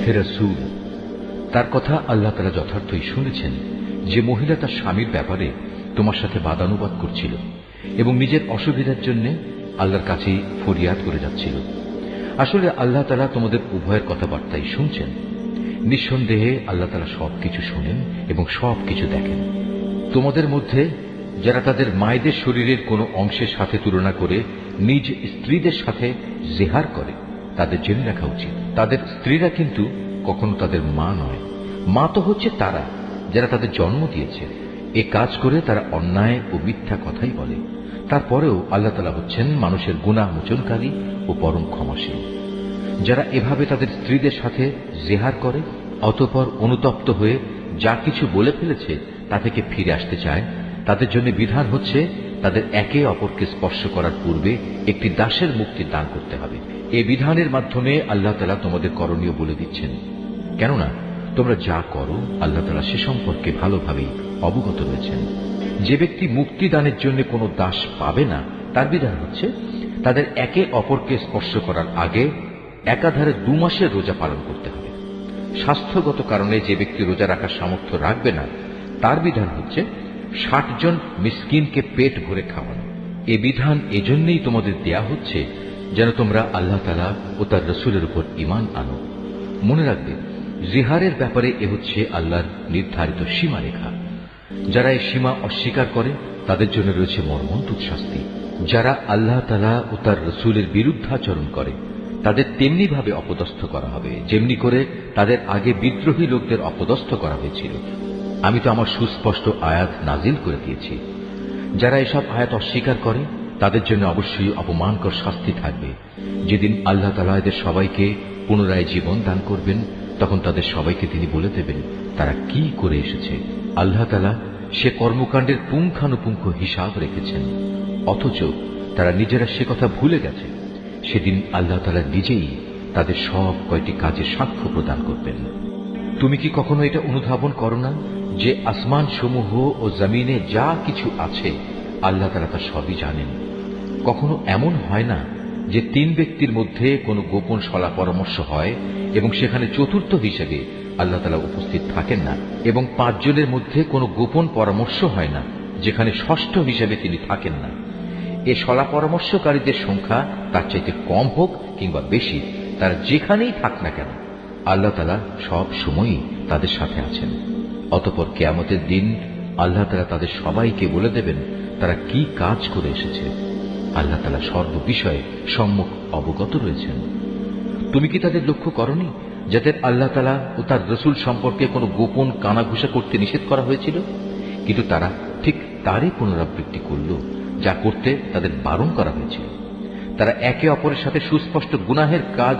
হে রাসূল, তার কথা আল্লাহ তাআলা যথার্থই শুনেছেন যে মহিলা তার স্বামীর ব্যাপারে তোমার সাথে বাদানুবাদ করছিল এবং নিজের অসুবিধার জন্য আল্লাহর কাছে ফরিয়াদ করে যাচ্ছিল। আসলে আল্লাহ তাআলা তোমাদের উভয়ের কথাবার্তাই শুনছেন। নিঃসন্দেহে আল্লাহ তাআলা সবকিছু শুনেন এবং সবকিছু দেখেন। তোমাদের মধ্যে যারা তাদের মায়েদের শরীরের কোনো অংশের সাথে তুলনা করে নিজ স্ত্রীদের সাথে জেহার করে, তাদের জেনে রাখা উচিত তাদের স্ত্রীরা কিন্তু কখনো তাদের মা নয়। মা তো হচ্ছে তারা যারা তাদের জন্ম দিয়েছে। এ কাজ করে তারা অন্যায় ও মিথ্যা কথাই বলে। তারপরেও আল্লাহ তাআলা হচ্ছেন মানুষের গুনাহ মোচনকারী ও পরম ক্ষমাশীল। যারা এভাবে তাদের স্ত্রীদের সাথে জেহার করে অতঃপর অনুতপ্ত হয়ে যা কিছু বলে ফেলেছে তা থেকে ফিরে আসতে চায়, তাদের জন্য বিধান হচ্ছে তাদের একে অপরকে স্পর্শ করার পূর্বে একটি দাসের মুক্তি দান করতে হবে। এই বিধানের মাধ্যমে আল্লাহ তাআলা তোমাদের করণীয় বলে দিচ্ছেন, কেননা তোমরা যা করো আল্লাহ তাআলা সে সম্পর্কে ভালোভাবেই অবগত রয়েছেন। যে ব্যক্তি মুক্তি দানের জন্য কোনো দাস পাবে না, তার বিধান হচ্ছে তাদের একে অপরকে স্পর্শ করার আগে একাধারে 2 মাসের রোজা পালন করতে হবে। স্বাস্থ্যগত কারণে যে ব্যক্তি রোজা রাখার সামর্থ্য রাখবে না, তার বিধান হচ্ছে 60 জন মিসকিনকে পেট ভরে খাওয়ানো। এ বিধান এজন্যই তোমাদের দেয়া হচ্ছে যেন তোমরা আল্লাহ তাআলা ও তার রাসূলের উপর ঈমান আনো। মনে রাখবে, জিহারের ব্যাপারে এ হচ্ছে আল্লাহর নির্ধারিত সীমারেখা। যারা এই সীমা অস্বীকার করে তাদের জন্য রয়েছে মর্মন্তুদ শাস্তি। যারা আল্লাহ তাআলা ও তার রাসূলের বিরুদ্ধাচরণ করে তাদের তেমনি ভাবে অপদস্থ করা হবে যেমনি করে তাদের আগে বিদ্রোহী লোকদের অপদস্থ করা হয়েছিল। আমি তো আমার সুস্পষ্ট আয়াত নাজিল করে দিয়েছি। যারা এসব আয়াত অস্বীকার করে তাদের জন্য অবশ্যই অপমানকর শাস্তি থাকবে। যেদিন আল্লাহ তাআলা এদের সবাইকে পুনরায় জীবন দান করবেন, তখন তাদের সবাইকে তিনি বলে দেবেন তারা কি করে এসেছে। আল্লাহ তাআলা সে কর্মকাণ্ডের পুঙ্খানুপুঙ্খ হিসাব রেখেছেন, অথচ তারা নিজেরা সে কথা ভুলে গেছে। সেদিন আল্লাহ তাআলা নিজেই তাদের সব কয়টি কাজের সাক্ষ্য প্রদান করবেন। তুমি কি কখনো এটা অনুধাবন করো না যে আসমান সমূহ ও জমিনে যা কিছু আছে আল্লাহ তাআলা তা সবই জানেন? কখনো এমন হয় না যে 3 ব্যক্তির মধ্যে কোনো গোপন সলা পরামর্শ হয় এবং সেখানে চতুর্থ হিসেবে আল্লাহ তাআলা উপস্থিত থাকেন না, এবং 5 জনের মধ্যে কোনো গোপন পরামর্শ হয় না যেখানে ষষ্ঠ হিসেবে তিনি থাকেন না। এ সলা পরামর্শকারীদের সংখ্যা তার চাইতে কম হোক কিংবা বেশি, তারা যেখানেই থাক না কেন আল্লাহ তাআলা সব সময়ই তাদের সাথে আছেন। অতঃপর কিয়ামতের দিন আল্লাহ তাআলা তাদের সবাইকে বলে দেবেন তারা কি কাজ করে এসেছে। আল্লাহ তাআলা সর্ববিষয়ে সম্মুখ অবগত রয়েছেন। তুমি কি তাদের লক্ষ্য করনি যাদের আল্লাহ তাআলা ও তার রাসূল সম্পর্কে কোনো গোপন কানাঘুষা করতে নিষেধ করা হয়েছিল, কিন্তু তারা ঠিক তারই পুনরাবৃত্তি করল যা করতে তাদের বারণ করা হয়েছিল। তারা একে অপরের সাথে সুস্পষ্ট গুনাহের কাজ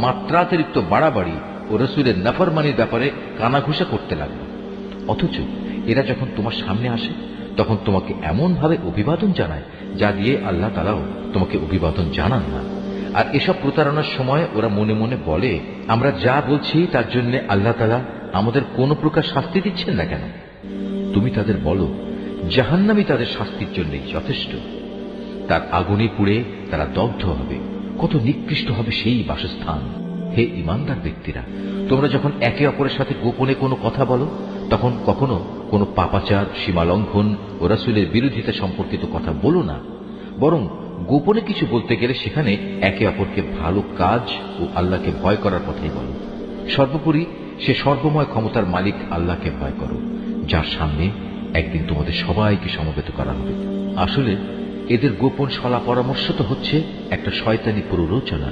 মাত্রাতিরিক্ত বাড়াবাড়ি ও রাসূলের নাফরমানির ব্যাপারে কানাঘুষা করতে লাগল। অথচ এরা যখন তোমার সামনে আসে তখন তোমাকে এমন ভাবে অভিবাদন জানায় যা দিয়ে আল্লাহ তাআলাও তোমাকে অভিবাদন জানান না। আর এসব প্রতারণার সময় ওরা মনে মনে বলে, আমরা যা বলছি তার জন্য আল্লাহ তাআলা আমাদের কোনো প্রকার শাস্তি দিচ্ছেন না কেন? তুমি তাদের বলো, জাহান্নামই তাদের শাস্তির জন্যই যথেষ্ট। তার আগুনে পুড়ে তারা দগ্ধ হবে। কত নিকৃষ্ট হবে সেই বাসস্থান। হে ঈমানদার ব্যক্তিরা, তোমরা যখন একে অপরের সাথে গোপনে কোনো কথা বলো তখন কখনো কোনো পাপাচার, সীমালঙ্ঘন ও রাসূলের বিরোধিতা সম্পর্কিত কথা বলো না, বরং গোপনে কিছু বলতে গেলে সেখানে একে অপরকে ভালো কাজ ও আল্লাহকে ভয় করার কথাই বলো। সর্বোপরি সে সর্বময় ক্ষমতার মালিক আল্লাহকে ভয় করো, যার সামনে একদিন তোমাদের সবাইকে সমবেত করা হবে। আসলে এদের গোপন সলা পরামর্শ তো হচ্ছে একটা শয়তানি প্ররোচনা,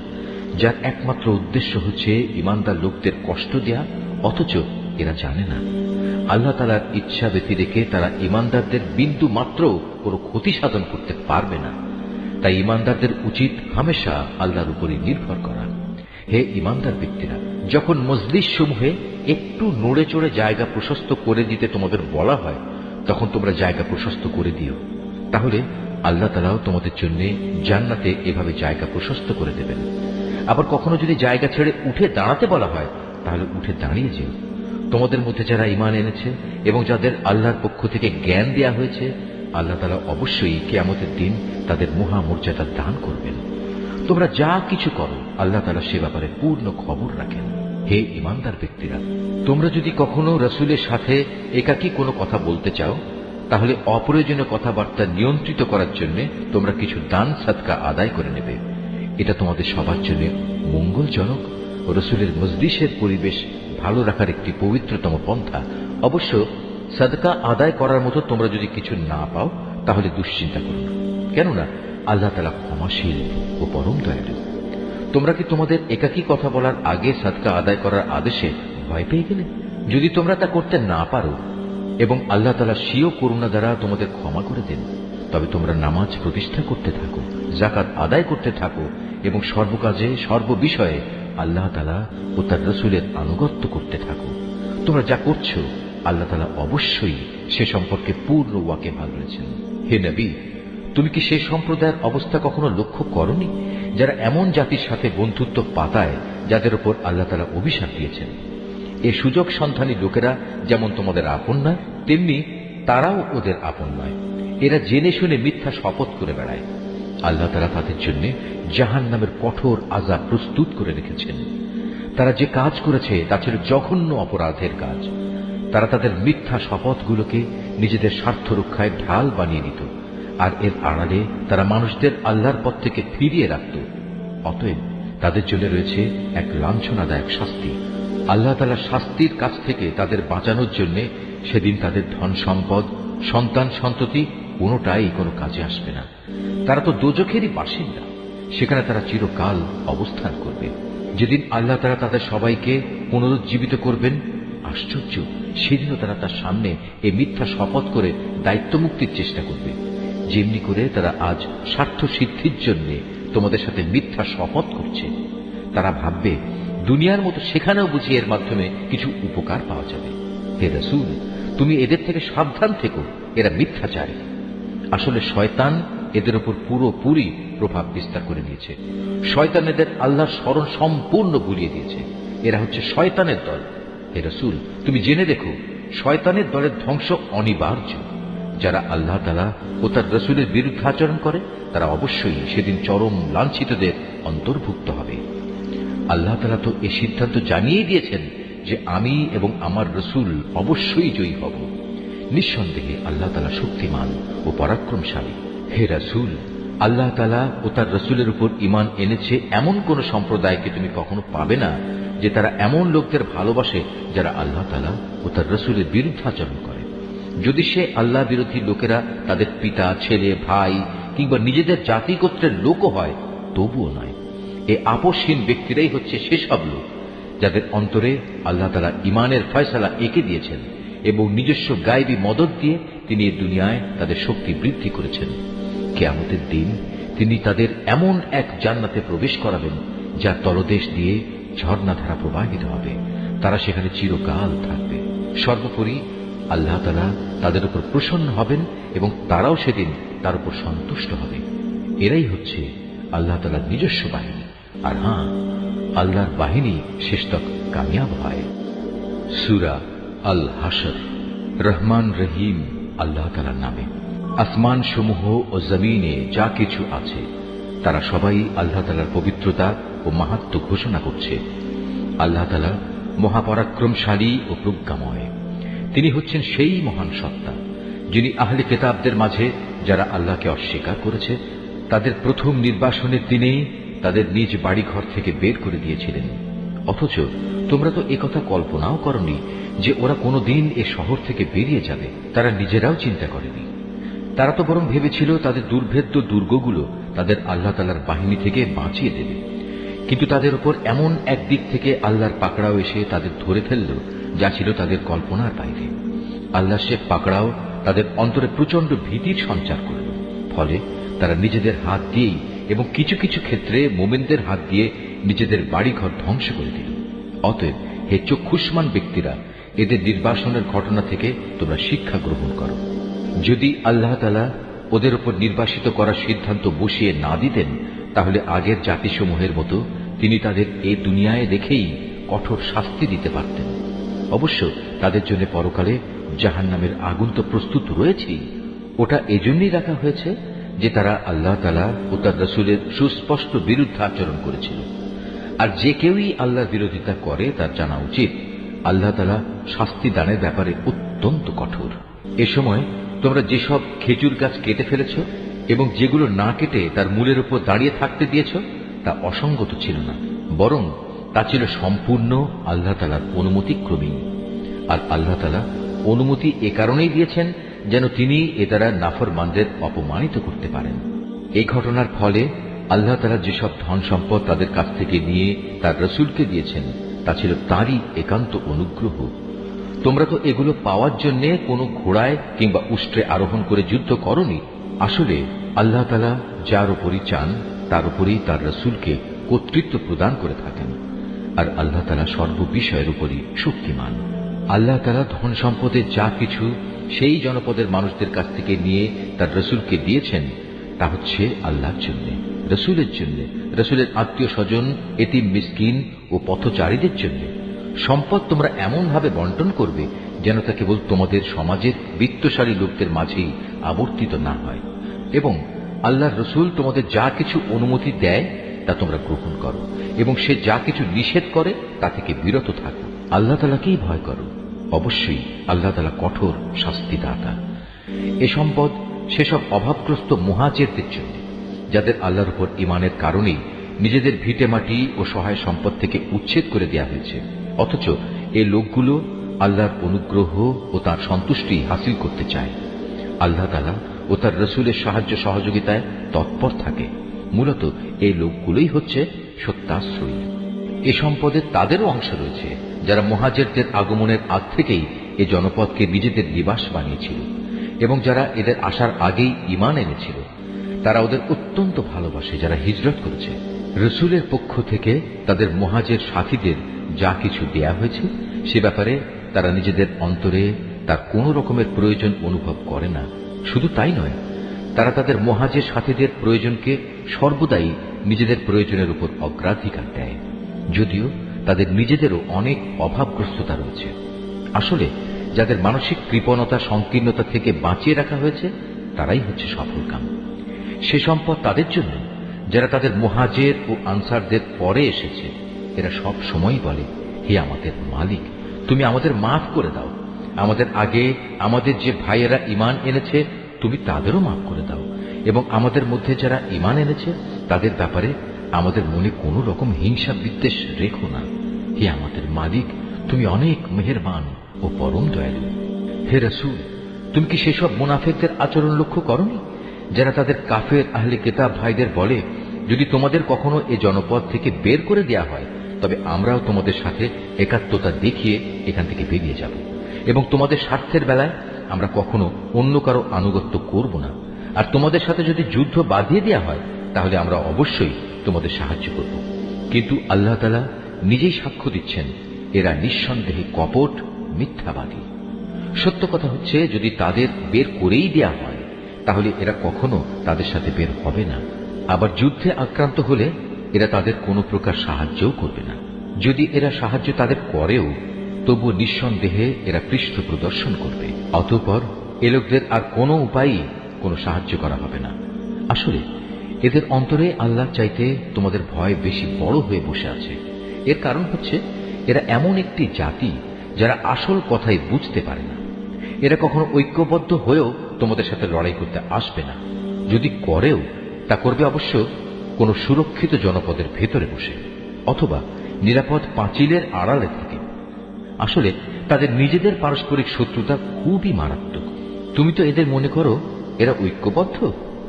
যার একমাত্র উদ্দেশ্য হচ্ছে ঈমানদার লোকদের কষ্ট দেয়া। অথচ এরা জানে না আল্লাহ তাআলার ইচ্ছা ব্যতি রেখে তারা ঈমানদারদের বিন্দু মাত্র কোনো ক্ষতি সাধন করতে পারবে না। তাই ঈমানদারদের উচিত হামেশা আল্লাহর উপরই নির্ভর করা। হে ঈমানদার ব্যক্তিরা, যখন মজলিস সমূহে একটু নড়ে চড়ে জায়গা প্রশস্ত করে দিতে তোমাদের বলা হয় তখন তোমরা জায়গা প্রশস্ত করে দিও। তাহলে আল্লাহ তাআলাও তোমাদের জন্য জান্নাতে এভাবে জায়গা প্রশস্ত করে দেবেন। আবার কখনো যদি জায়গা ছেড়ে উঠে দাঁড়াতে বলা হয় তাহলে উঠে দাঁড়িয়ে যেও। তোমাদের মধ্যে যারা ঈমান এনেছে এবং যাদের আল্লাহর পক্ষ থেকে জ্ঞান দেয়া হয়েছে, আল্লাহ তাআলা অবশ্যই কিয়ামতের দিন তাদের মহামর্যাদা দান করবেন। তোমরা যা কিছু করো আল্লাহ তাআলা সে ব্যাপারে পূর্ণ খবর রাখেন। হে ঈমানদার ব্যক্তিরা, তোমরা যদি কখনো রাসূলের সাথে একাকী কোনো কথা বলতে চাও, তাহলে অপ্রয়োজনীয় কথাবার্তা নিয়ন্ত্রিত করার জন্য তোমরা কিছু দান সাদকা আদায় করে নেবে। এটা তোমাদের সবার জন্য মঙ্গলজনক ও রাসূলের মজলিসের পরিবেশ ভালো রাখার একটি পবিত্রতম পন্থা। অবশ্য সাদকা আদায় করার মতো তোমরা যদি কিছু না পাও, তাহলে দুশ্চিন্তা করো না, কেননা আল্লাহ তাআলা ক্ষমাশীল ও পরম দয়ালু। তোমরা কি তোমাদের একাকী কথা বলার আগে সাদকা আদায় করার আদেশে ভয় পেয়ে গেলে? যদি তোমরা তা করতে না পারো এবং আল্লাহ তাআলা স্বীয় করুণা দ্বারা তোমাদের ক্ষমা করে দেন, তবে তোমরা নামাজ প্রতিষ্ঠা করতে থাকো, যাকাত আদায় করতে থাকো এবং সর্বকাজে সর্ববিষয়ে আল্লাহ তাআলা ও তার রাসূলের আনুগত্য করতে থাকো। তোমরা যা করছো আল্লাহ তাআলা অবশ্যই সে সম্পর্কে পূর্ণ ওয়াকিবহাল রয়েছেন। হে নবী, তুমি কি সেই সম্প্রদায়ের অবস্থা কখনো লক্ষ্য করনি যারা এমন জাতির সাথে বন্ধুত্ব পাতায় যাদের উপর আল্লাহ তাআলা অভিশাপ দিয়েছেন? এই সুযোগ সন্ধানী লোকেরা যেমন তোমাদের আপন নয়, তেমনি তারাও ওদের আপন নয়। এরা জেনে শুনে মিথ্যা শপথ করে বেড়ায়। আল্লাহ তাআলা তাদের জন্য জাহান্নামের কঠোর আযাব প্রস্তুত করে রেখেছেন। তারা যে কাজ করেছে তা ছিল জঘন্য অপরাধের কাজ। তারা তাদের মিথ্যা শপথগুলোকে নিজেদের স্বার্থ রক্ষায় ঢাল বানিয়ে নিত, আর এর আড়ালে তারা মানুষদের আল্লাহর পথ থেকে ফিরিয়ে রাখত। অতএব তাদের জন্য রয়েছে এক লাঞ্ছনাদায়ক শাস্তি। আল্লাহ তাআলার শাস্তির কাছ থেকে তাদের বাঁচানোর জন্য সেদিন তাদের ধন সম্পদ, সন্তান সন্ততি কোনোটাই কোনো কাজে আসবে না। তারা তো দোজখেরই বাসিন্দা, সেখানে তারা চিরকাল অবস্থান করবে। যেদিন আল্লাহ তাআলা তাদের সবাইকে পুনরুজ্জীবিত করবেন, আশ্চর্য, সেদিনও তারা তার সামনে এই মিথ্যা শপথ করে দায়িত্ব মুক্তির চেষ্টা করবে, যেমনি করে তারা আজ স্বার্থ সিদ্ধির জন্য তোমাদের সাথে মিথ্যা শপথ করছে। তারা ভাববে দুনিয়ার মতো সেখানেও বুঝি এর মাধ্যমে কিছু উপকার পাওয়া যাবে। হে রাসূল, তুমি এদের থেকে সাবধান থেকো, এরা মিথ্যাচারী। আসলে শয়তান এদের উপর পুরোপুরি প্রভাব বিস্তার করে নিয়েছে। শয়তান এদের আল্লাহর স্মরণ সম্পূর্ণ ভুলিয়ে দিয়েছে। এরা হচ্ছে শয়তানের দল। হে রাসূল, তুমি জেনে দেখো, শয়তানের দলের ধ্বংস অনিবার্য। যারা আল্লাহ তাআলা ও তার রাসূলের বিরুদ্ধাচরণ করে তারা অবশ্যই সেদিন চরম লাঞ্ছিতদের অন্তর্ভুক্ত হবে। আল্লাহ তাআলা তো এই সিদ্ধান্ত জানিয়ে দিয়েছেন যে আমি এবং আমার রাসূল অবশ্যই জয়ী হব। নিঃসন্দেহে আল্লাহ তাআলা শক্তিমান ও পরাক্রমশালী। হে রাসূল, আল্লাহ তাআলা ও তার রাসূলের উপর ঈমান এনেছে এমন কোন সম্প্রদায়কে তুমি কখনো পাবে না যে তারা এমন লোকদের ভালোবাসে যারা আল্লাহ তাআলা ও তার রাসূলের বিরুদ্ধাচরণ করে। যদি সে আল্লাহ বিরোধী লোকেরা তাদের পিতা, ছেলে, ভাই কিংবা নিজেদের জাতি গোত্রের লোকও হয়, তবুও নয়। এই আপোষহীন ব্যক্তিরাই হচ্ছে সেসব লোক যাদের অন্তরে আল্লাহ তাআলা ঈমানের ফয়সালা এঁকে দিয়েছেন এবং নিজস্ব গায়বী মদদ দিয়ে তিনি এই দুনিয়ায় তাদের শক্তি বৃদ্ধি করেছেন। কিয়ামতের দিন তিনি তাদের এমন এক জান্নাতে প্রবেশ করাবেন যার তলদেশ দিয়ে ঝর্ণাধারা প্রবাহিত হবে। তারা সেখানে চিরকাল থাকবে। সর্বোপরি আল্লাহ তাআলা তাদের উপর প্রসন্ন হবেন এবং তারাও সেদিন তার উপর সন্তুষ্ট হবে। এরাই হচ্ছে আল্লাহ তাআলার নিজস্ব বাহিনী। আর হ্যাঁ, আল্লাহর বাহিনী শেষতক কামিয়াব হয়। সূরা আল হাশর। রহমান রহিম আল্লাহ তাআলার নামে। আসমান সমূহ ও জমিনে যা কিছু আছে তারা সবাই আল্লাহ তাআলার পবিত্রতা ও মাহাত্ম্য ঘোষণা করছে। আল্লাহ তাআলা মহাপরাক্রমশালী ও প্রজ্ঞাময়। তিনি হচ্ছেন সেই মহান সত্তা যিনি আহলে কিতাবদের মাঝে যারা আল্লাহকে অস্বীকার করেছে তাদের প্রথম নির্বাসনের দিনেই তাদের নিজ বাড়িঘর থেকে বের করে দিয়েছিলেন। অথচ তোমরা তো একথা কল্পনাও করনি যে ওরা কোনোদিন এ শহর থেকে বেরিয়ে যাবে। তারা নিজেরাও চিন্তা করেনি। তারা তো বরং ভেবেছিল তাদের দুর্ভেদ্য দুর্গগুলো তাদের আল্লাহ তাআলার বাহিনী থেকে বাঁচিয়ে দেবে। কিন্তু তাদের উপর এমন এক দিক থেকে আল্লাহর পাকড়াও এসে তাদের ধরে ফেলল যা ছিল তাদের কল্পনার বাইরে। আল্লাহ সে পাকড়াও তাদের অন্তরে প্রচন্ড ভীতির সঞ্চার করল। ফলে তারা নিজেদের হাত দিয়েই এবং কিছু কিছু ক্ষেত্রে মোমেনদের হাত দিয়ে নিজেদের বাড়িঘর ধ্বংস করে দিল। অতএব হে চক্ষুষ্মান ব্যক্তিরা, এদের নির্বাসনের ঘটনা থেকে তোমরা শিক্ষা গ্রহণ করো। যদি আল্লাহ তাআলা ওদের উপর নির্বাসিত করার সিদ্ধান্ত বসিয়ে না দিতেন, তাহলে আগের জাতিসমূহের মতো তিনি তাদের এই দুনিয়ায় রেখেই কঠোর শাস্তি দিতে পারতেন। অবশ্য তাদের জন্য পরকালে জাহান্নামের আগুন তো প্রস্তুত রয়েছেই। ওটা এজন্যই রাখা হয়েছে যে তারা আল্লাহ তাআলা ও তার রাসূলের সুস্পষ্ট বিরুদ্ধে আচরণ করেছিল। আর যে কেউই আল্লাহর বিরোধিতা করে তার জানা উচিত আল্লাহ তাআলা শাস্তি দানের ব্যাপারে অত্যন্ত কঠোর। এ সময় তোমরা যেসব খেজুর গাছ কেটে ফেলেছ এবং যেগুলো না কেটে তার মূলের উপর দাঁড়িয়ে থাকতে দিয়েছ তা অসঙ্গত ছিল না, বরং তা ছিল সম্পূর্ণ আল্লাহ তাআলার অনুমতিক্রমেই। আর আল্লাহ তাআলা অনুমতি এ কারণেই দিয়েছেন যেন তিনি এ দ্বারা নাফরমানদের অপমানিত করতে পারেন। এই ঘটনার ফলে আল্লাহ তাআলা যেসব ধন সম্পদ তাদের কাছ থেকে নিয়ে তার রাসূলকে দিয়েছেন তা ছিল তারই একান্ত অনুগ্রহ। তোমরা তো এগুলো পাওয়ার জন্য কোনো ঘোড়ায় কিংবা উষ্ট্রে আরোহণ করে যুদ্ধ করনি। আসলে আল্লাহ তাআলা যার উপরই চান তার উপরেই তার রাসূলকে কর্তৃত্ব প্রদান করে থাকেন। আর আল্লাহ তাআলা সর্ববিষয়ের উপরই শক্তিমান। আল্লাহ তাআলা ধন সম্পদের যা কিছু সেই জনপদের মানুষদের কাছ থেকে নিয়ে তার রাসূলকে দিয়েছেন তা হচ্ছে আল্লাহর জন্য, রাসূলের জন্য, রাসূলের আত্মীয় স্বজন, এতিম মিসকিন ও পথচারীদের জন্য। সম্পদ তোমরা এমন ভাবে বন্টন করবে যেন তা কেবল তোমাদের সমাজের বিত্তশালী লোকদের মাঝেই আবর্তিত না হয়, এবং আল্লাহর রাসূল তোমাদের যা কিছু অনুমতি দেয় তা তোমরা গ্রহণ করো, এবং সে যা কিছু নিষেধ করে তা থেকে বিরত থাকো। আল্লাহ তাআলাকেই ভয় করো, অবশ্যই আল্লাহ তাআলা কঠোর শাস্তিদাতা। এ সম্পদ সেসব অভাবগ্রস্ত মুহাজিরদের জন্য যাদের আল্লাহর উপর ঈমানের কারণেই নিজেদের ভিটেমাটি ও সহায় সম্পদ থেকে উচ্ছেদ করে দেওয়া হয়েছে, অথচ এই লোকগুলো আল্লাহর অনুগ্রহ ও তার সন্তুষ্টি হাসিল করতে চায়। আল্লাহ তাআলা ও তার রাসূলের সাহায্য সহযোগিতায় তৎপর থাকে। মূলত এই লোকগুলোই হচ্ছে সত্যাশ্রয়ী। এ সম্পদে তাদেরও অংশ রয়েছে যারা মুহাজিরদের আগমনের আগ থেকেই এ জনপদকে নিজেদের নিবাস বানিয়েছিল, এবং যারা এদের আসার আগেই ঈমান এনেছিল। তারা ওদের অত্যন্ত ভালোবাসে যারা হিজরত করেছে। রাসূলের পক্ষ থেকে তাদের মুহাজির সাথীদের যা কিছু দেয়া হয়েছে সে ব্যাপারে তারা নিজেদের অন্তরে তার কোন রকমের প্রয়োজন অনুভব করে না। শুধু তাই নয়, তারা তাদের মুহাজির সাথীদের প্রয়োজনকে সর্বদাই নিজেদের প্রয়োজনের উপর অগ্রাধিকার দেয়, যদিও তাদের নিজেদেরও অনেক অভাবগ্রস্ততা রয়েছে। আসলে যাদের মানসিক কৃপণতা সংকীর্ণতা থেকে বাঁচিয়ে রাখা হয়েছে তারাই হচ্ছে সফলকাম। সে সম্পদ তাদের জন্য যারা তাদের মুহাজির ও আনসারদের পরে এসেছে। এরা সব সময় বলে, হে আমাদের মালিক, তুমি আমাদের মাফ করে দাও। আমাদের আগে আমাদের যে ভাইয়েরা ঈমান এনেছে তুমি তাদেরও মাফ করে দাও, এবং আমাদের মধ্যে যারা ঈমান এনেছে তাদের ব্যাপারে আমাদের মনে কোনো রকম হিংসা বিদ্বেষ রেখো না। হে আমাদের মালিক, তুমি অনেক মেহেরবান ও পরম দয়ালু। হে রাসূল, তুমি কি সেসব মুনাফিকদের আচরণ লক্ষ্য করনি যারা তাদের কাফের আহলে কিতাব ভাইদের বলে, যদি তোমাদের কখনো এ জনপদ থেকে বের করে দেয়া হয় তবে আমরাও তোমাদের সাথে একাত্মতা দেখিয়ে এখান থেকে বেরিয়ে যাব, এবং তোমাদের স্বার্থের বেলায় আমরা কখনো অন্য কারো আনুগত্য করব না। আর তোমাদের সাথে যদি যুদ্ধ বাঁধিয়ে দেয়া হয় তাহলে আমরা অবশ্যই তোমাদের সাহায্য করব। কিন্তু আল্লাহ তাআলা নিজেই সাক্ষ্য দিচ্ছেন, এরা নিঃসন্দেহে কপট মিথ্যাবাদী। সত্য কথা হচ্ছে, যদি তাদের বের করেই দেয়া হয় তাহলে এরা কখনো তাদের সাথে বের হবে না। আবার যুদ্ধে আক্রান্ত হলে এরা তাদের কোনো প্রকার সাহায্যও করবে না। যদি এরা সাহায্য তাদের করেও তবু নিঃসন্দেহে এরা পৃষ্ঠ প্রদর্শন করবে। অতঃপর এ লোকদের আর কোনো উপায়ই কোনো সাহায্য করা হবে না। আসলে এদের অন্তরে আল্লাহ চাইতে তোমাদের ভয় বেশি বড় হয়ে বসে আছে। এর কারণ হচ্ছে এরা এমন একটি জাতি যারা আসল কথাই বুঝতে পারে না। এরা কখনো ঐক্যবদ্ধ হয়েও তোমাদের সাথে লড়াই করতে আসবে না। যদি করেও তা করবে অবশ্য কোনো সুরক্ষিত জনপদের ভেতরে বসে, অথবা নিরাপদ পাঁচিলের আড়ালে থেকে। আসলে তাদের নিজেদের পারস্পরিক শত্রুতা খুবই মারাত্মক। তুমি তো এদের মনে করো এরা ঐক্যবদ্ধ,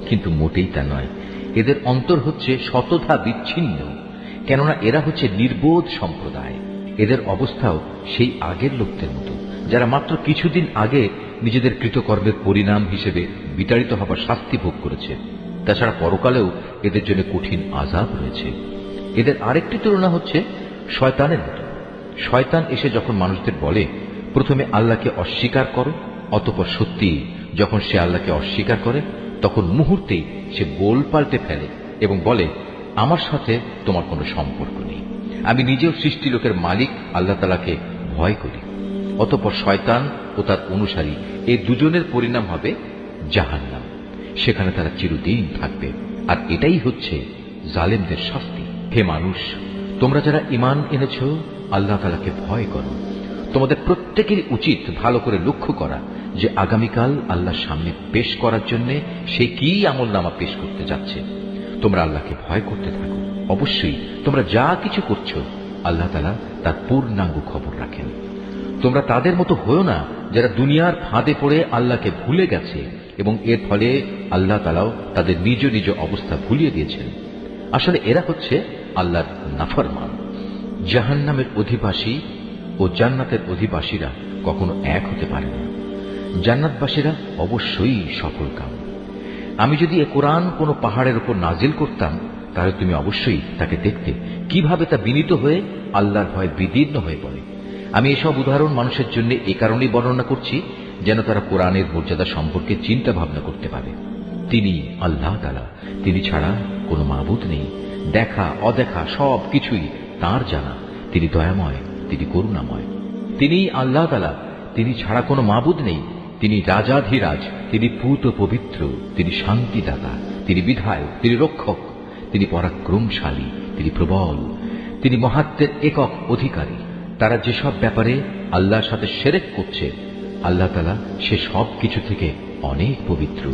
কিন্তু মোটেই তা নয়। এদের অন্তর হচ্ছে শতধা বিচ্ছিন্ন, কেননা এরা হচ্ছে নির্বোধ সম্প্রদায়। এদের অবস্থাও সেই আগের লোকদের মতো যারা মাত্র কিছুদিন আগে নিজেদের কৃতকর্মের পরিণাম হিসেবে বিতাড়িত হবার শাস্তি ভোগ করেছে। তাছাড়া পরকালেও এদের জন্য কঠিন আযাব রয়েছে। এদের আরেকটি তুলনা হচ্ছে শয়তানের মতো। শয়তান এসে যখন মানুষদের বলে, প্রথমে আল্লাহকে অস্বীকার করো, অতঃপর সত্যি যখন সে আল্লাহকে অস্বীকার করে তখন মুহূর্তেই সে বোল পাল্টে ফেলে এবং বলে, আমার সাথে তোমার কোনো সম্পর্ক নেই, আমি নিজেও সৃষ্টি লোকের মালিক আল্লাহ তাআলাকে ভয় করি। অতঃপর শয়তান ও তার অনুসারী এই দুজনের পরিণাম হবে জাহান্নাম। সেখানে তারা চিরদিন থাকবে। আর এটাই হচ্ছে জালেমদের শাস্তি। হে মানুষ, তোমরা যারা ঈমান এনেছ, আল্লাহ তাআলাকে ভয় করো। তোমাদের প্রত্যেকেরই উচিত ভালো করে লক্ষ্য করা যে আগামীকাল আল্লাহর সামনে পেশ করার জন্য সে কি আমলনামা পেশ করতে যাচ্ছে। তোমরা আল্লাহকে ভয় করতে থাকো। অবশ্যই তোমরা যা কিছু করছো আল্লাহ তাআলা তার পূর্ণাঙ্গ খবর রাখেন। তোমরা তাদের মতো হয়ো না যারা দুনিয়ার ফাঁদে পড়ে আল্লাহকে ভুলে গেছে এবং এর ফলে আল্লাহ তাআলাও তাদের নিজ নিজ অবস্থা ভুলিয়ে দিয়েছেন। আসলে এরা হচ্ছে আল্লাহর নাফরমান। জাহান্নামের অধিবাসী ও জান্নাতের অধিবাসীরা কখনো এক হতে পারে না। জান্নাতবাসীরা অবশ্যই সফল কাম। আমি যদি এ কোরআন কোনো পাহাড়ের উপর নাজিল করতাম, তাহলে তুমি অবশ্যই তাকে দেখতে কিভাবে তা বিনীত হয়ে আল্লাহর ভয়ে বিদীর্ণ হয়ে পড়ে। আমি এসব উদাহরণ মানুষের জন্য এ কারণেই বর্ণনা করছি যেন তারা কোরআনের মর্যাদা সম্পর্কে চিন্তা ভাবনা করতে পারে। তিনি আল্লাহ তাআলা, তিনি ছাড়া কোনো মাবুদ নেই। দেখা অদেখা সব কিছুই তাঁর জানা। তিনি দয়াময়, তিনি করুণাময়। তিনি আল্লাহ তাআলা, তিনি ছাড়া কোনো মাবুদ নেই। তিনি রাজাধিরাজ, তিনি পূত পবিত্র, তিনি শান্তিদাতা, তিনি বিধায়ক, তিনি রক্ষক, তিনি পরাক্রমশালী, তিনি প্রবল, তিনি মহাত্মের একক অধিকারী। তারা যেসব ব্যাপারে আল্লাহর সাথে শিরক করছে, আল্লাহ তাআলা সে সব কিছু থেকে অনেক পবিত্র।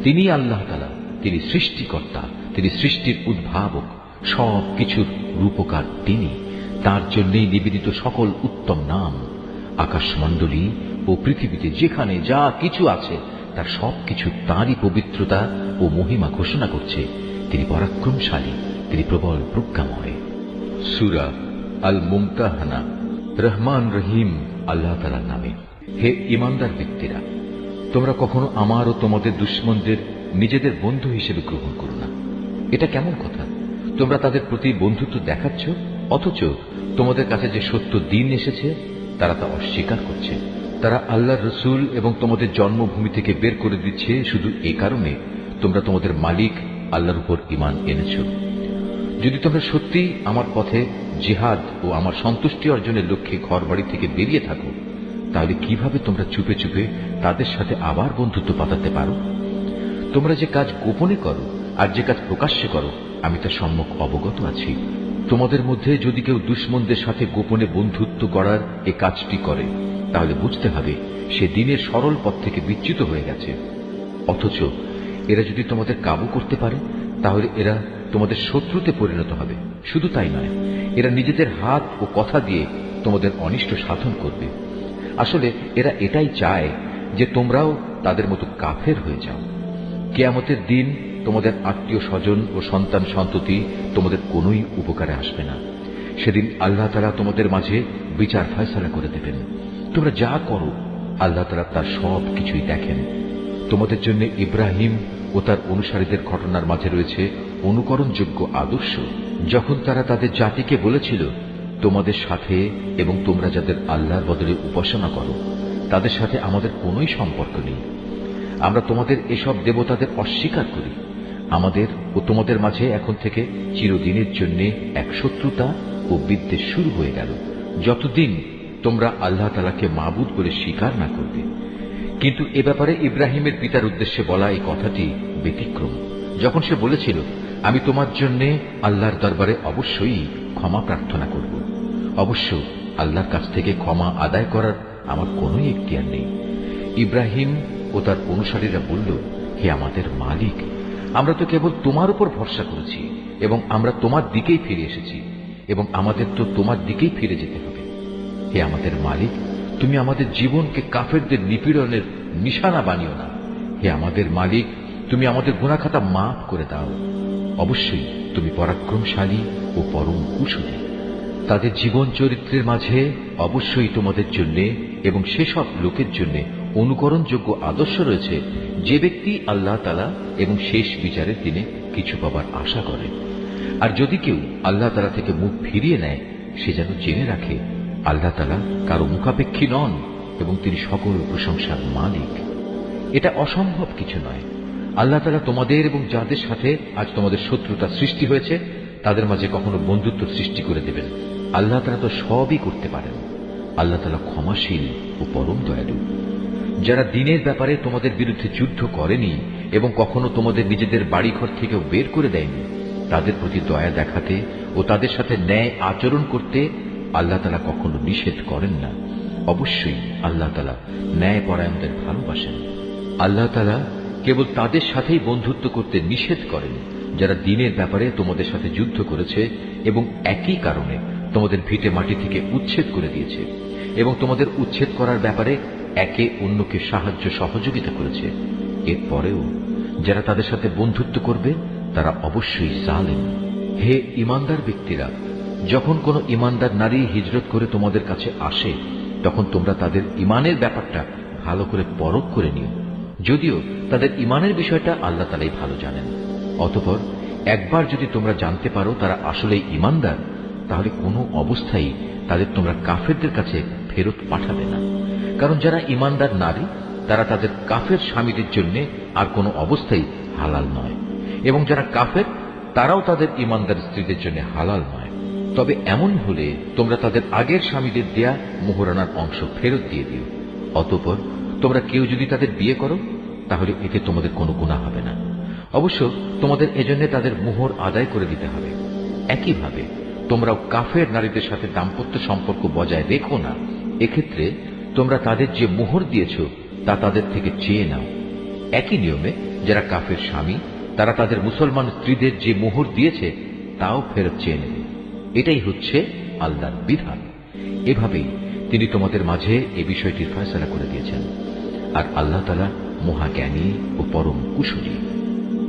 তিনি আল্লাহ তাআলা, তিনি সৃষ্টিকর্তা, তিনি সৃষ্টির উদ্ভাবক, সব কিছুর রূপকার তিনি। তার জন্যই নিবেদিত সকল উত্তম নাম। আকাশমণ্ডলী ও পৃথিবীতে যেখানে যা কিছু আছে তার সবকিছু তাঁরই পবিত্রতা ও মহিমা ঘোষণা করছে। তিনি পরাক্রমশালী, তিনি প্রবল প্রজ্ঞাময়। সূরা আল মুমতাহানা। রহমান রহিম আল্লাহ তাআলার নামে। হে ঈমানদার ব্যক্তিরা, তোমরা কখনো আমার ও তোমাদের দুশমনদের নিজেদের বন্ধু হিসেবে গ্রহণ করো না। এটা কেমন কথা? তোমরা তাদের প্রতি বন্ধুত্ব দেখাচ্ছ, অথচ তোমাদের কাছে যে সত্য দিন এসেছে তারা তা অস্বীকার করছে। তারা আল্লাহর রসুল এবং তোমাদের জন্মভূমি থেকে বের করে দিচ্ছে শুধু এই কারণে তোমরা তোমাদের মালিক আল্লাহর উপর ঈমান এনেছ। যদি তোমরা সত্যি আমার পথে জিহাদ ও আমার সন্তুষ্টি অর্জনের লক্ষ্যে ঘরবাড়ি থেকে বেরিয়ে থাকো, তাহলে কিভাবে তোমরা চুপে চুপে তাদের সাথে আবার বন্ধুত্ব পাতাতে পারো? তোমরা যে কাজ গোপনে করো আর যে কাজ প্রকাশ্যে করো, আমি তার সম্মুখ অবগত আছি। তোমাদের মধ্যে যদি কেউ দুশমনদের সাথে গোপনে বন্ধুত্ব করার এ কাজটি করে, তাহলে বুঝতে হবে সে দিনের সরল পথ থেকে বিচ্যুত হয়ে গেছে। অথচ এরা যদি তোমাদের কাবু করতে পারে, তাহলে এরা তোমাদের শত্রুতে পরিণত হবে। শুধু তাই নয়, এরা নিজেদের হাত ও কথা দিয়ে তোমাদের অনিষ্ট সাধন করবে। আসলে এরা এটাই চায় যে তোমরাও তাদের মতো কাফের হয়ে যাও। কিয়ামতের দিন তোমাদের আত্মীয় স্বজন ও সন্তান সন্ততি তোমাদের কোনোই উপকারে আসবে না। সেদিন আল্লাহ তাআলা তোমাদের মাঝে বিচার ফয়সালা করে দেবেন। তোমরা যা করো আল্লাহ তাআলা তার সব কিছুই দেখেন। তোমাদের জন্য ইব্রাহিম ও তার অনুসারীদের ঘটনার মাঝে রয়েছে অনুকরণযোগ্য আদর্শ। যখন তারা তাদের জাতিকে বলেছিল, তোমাদের সাথে এবং তোমরা যাদের আল্লাহর বদলে উপাসনা করো তাদের সাথে আমাদের কোনোই সম্পর্ক নেই। আমরা তোমাদের এসব দেবতাদের অস্বীকার করি। আমাদের ও তোমাদের মাঝে এখন থেকে চিরদিনের জন্য এক শত্রুতা ও বিদ্বেষ শুরু হয়ে গেল, যতদিন তোমরা আল্লাহ তাআলাকে মাবুদ বলে স্বীকার না করবে। কিন্তু এ ব্যাপারে ইব্রাহিমের পিতার উদ্দেশ্যে বলা এই কথাটি ব্যতিক্রম। যখন সে বলেছিল, আমি তোমার জন্য আল্লাহর দরবারে অবশ্যই ক্ষমা প্রার্থনা করব। অবশ্য আল্লাহর কাছ থেকে ক্ষমা আদায় করার আমার কোনোই এখতিয়ার নেই। ইব্রাহিম ও তার অনুসারীরা বলল, হে আমাদের মালিক, আমরা তো কেবল তোমার উপর ভরসা করেছি এবং আমরা তোমার দিকেই ফিরে এসেছি এবং আমাদের তো তোমার দিকেই ফিরে যেতে হবে। হে আমাদের মালিক, তুমি আমাদের জীবনকে কাফেরদের নিপীড়নের নিশানা বানিও না। হে আমাদের মালিক, তুমি আমাদের গুনাহ খাতা মাফ করে দাও। অবশ্যই তুমি পরাক্রমশালী ও পরম কুশলী। তাদের জীবন চরিত্রের মাঝে অবশ্যই তোমাদের জন্য এবং সেসব লোকের জন্য অনুকরণযোগ্য আদর্শ রয়েছে যে ব্যক্তি আল্লাহ তাআলা এবং শেষ বিচারের দিনে কিছু পাবার আশা করে। আর যদি কেউ আল্লাহ তাআলা থেকে মুখ ফিরিয়ে নেয়, সে যেন জেনে রাখে আল্লাহ তাআলা কারো মুখাপেক্ষী নন এবং তিনি সকল প্রশংসার মালিক। এটা অসম্ভব কিছু নয়। আল্লাহ তাআলা তোমাদের এবং যাদের সাথে আজ তোমাদের শত্রুতা সৃষ্টি হয়েছে তাদের মাঝে কখনো বন্ধুত্ব সৃষ্টি করে দেবেন। আল্লাহ তাআলা তো সবই করতে পারেন। আল্লাহ তাআলা ক্ষমাশীল ও পরম দয়ালু। যারা দ্বীনের ব্যাপারে তোমাদের বিরুদ্ধে যুদ্ধ করেনি এবং কখনো তোমাদের নিজেদের বাড়িঘর থেকেও বের করে দেয়নি, তাদের প্রতি দয়া দেখাতে ও তাদের সাথে ন্যায় আচরণ করতে আল্লাহ তাআলা কখনো নিষেধ করেন না। অবশ্যই আল্লাহ তাআলা ন্যায়পরায়ণদের ভালোবাসেন। আল্লাহ তাআলা কেবল তাদের সাথেই বন্ধুত্ব করতে নিষেধ করেন যারা দ্বীনের ব্যাপারে তোমাদের সাথে যুদ্ধ করেছে এবং একই কারণে তোমাদের ভিটে মাটি থেকে উচ্ছেদ করে দিয়েছে এবং তোমাদের উচ্ছেদ করার ব্যাপারে একে অন্যকে সাহায্য সহযোগিতা করেছে। এরপরেও যারা তাদের সাথে বন্ধুত্ব করবে তারা অবশ্যই জালেম। হে ঈমানদার ব্যক্তিরা, যখন কোন ঈমানদার নারী হিজরত করে তোমাদের কাছে আসে তখন তোমরা তাদের ঈমানের ব্যাপারটা ভালো করে পরখ করে নিও, যদিও তাদের ঈমানের বিষয়টা আল্লাহ তাআলাই ভালো জানেন। অতঃপর একবার যদি তোমরা জানতে পারো তারা আসলেই ঈমানদার, তাহলে কোনো অবস্থায় তাদের তোমরা কাফেরদের কাছে ফেরত পাঠাবে না। কারণ যারা ঈমানদার নারী তারা তাদের কাফের স্বামীদের জন্য আর কোনো অবস্থায় হালাল নয়, এবং যারা কাফের তারাও তাদের ঈমানদার স্ত্রীদের জন্য হালাল নয়। তবে এমন হলে তোমরা তাদের আগের স্বামীদের দেয়া মোহরানার অংশ ফেরত দিয়ে দিও। অতঃপর তোমরা কেউ যদি তাদের বিয়ে করো তাহলে এতে তোমাদের কোনো গুনাহ হবে না। অবশ্য তোমাদের এজন্য তাদের মোহর আদায় করে দিতে হবে। একইভাবে তোমরাও কাফের নারীদের সাথে দাম্পত্য সম্পর্ক বজায় রেখো না। এক্ষেত্রে তোমরা তাদের যে মোহর দিয়েছ তা তাদের থেকে চেয়ে নাও। একই নিয়মে যারা কাফের স্বামী তারা তাদের মুসলমান স্ত্রীদের যে মোহর দিয়েছে তাও ফেরত চেয়ে নেবে। এটাই হচ্ছে আল্লাহর বিধান। এভাবেই তিনি তোমাদের মাঝে এই বিষয়টির ফয়সালা করে দিয়েছেন। আর আল্লাহ তাআলা মহাজ্ঞানী ও পরম কুশলী।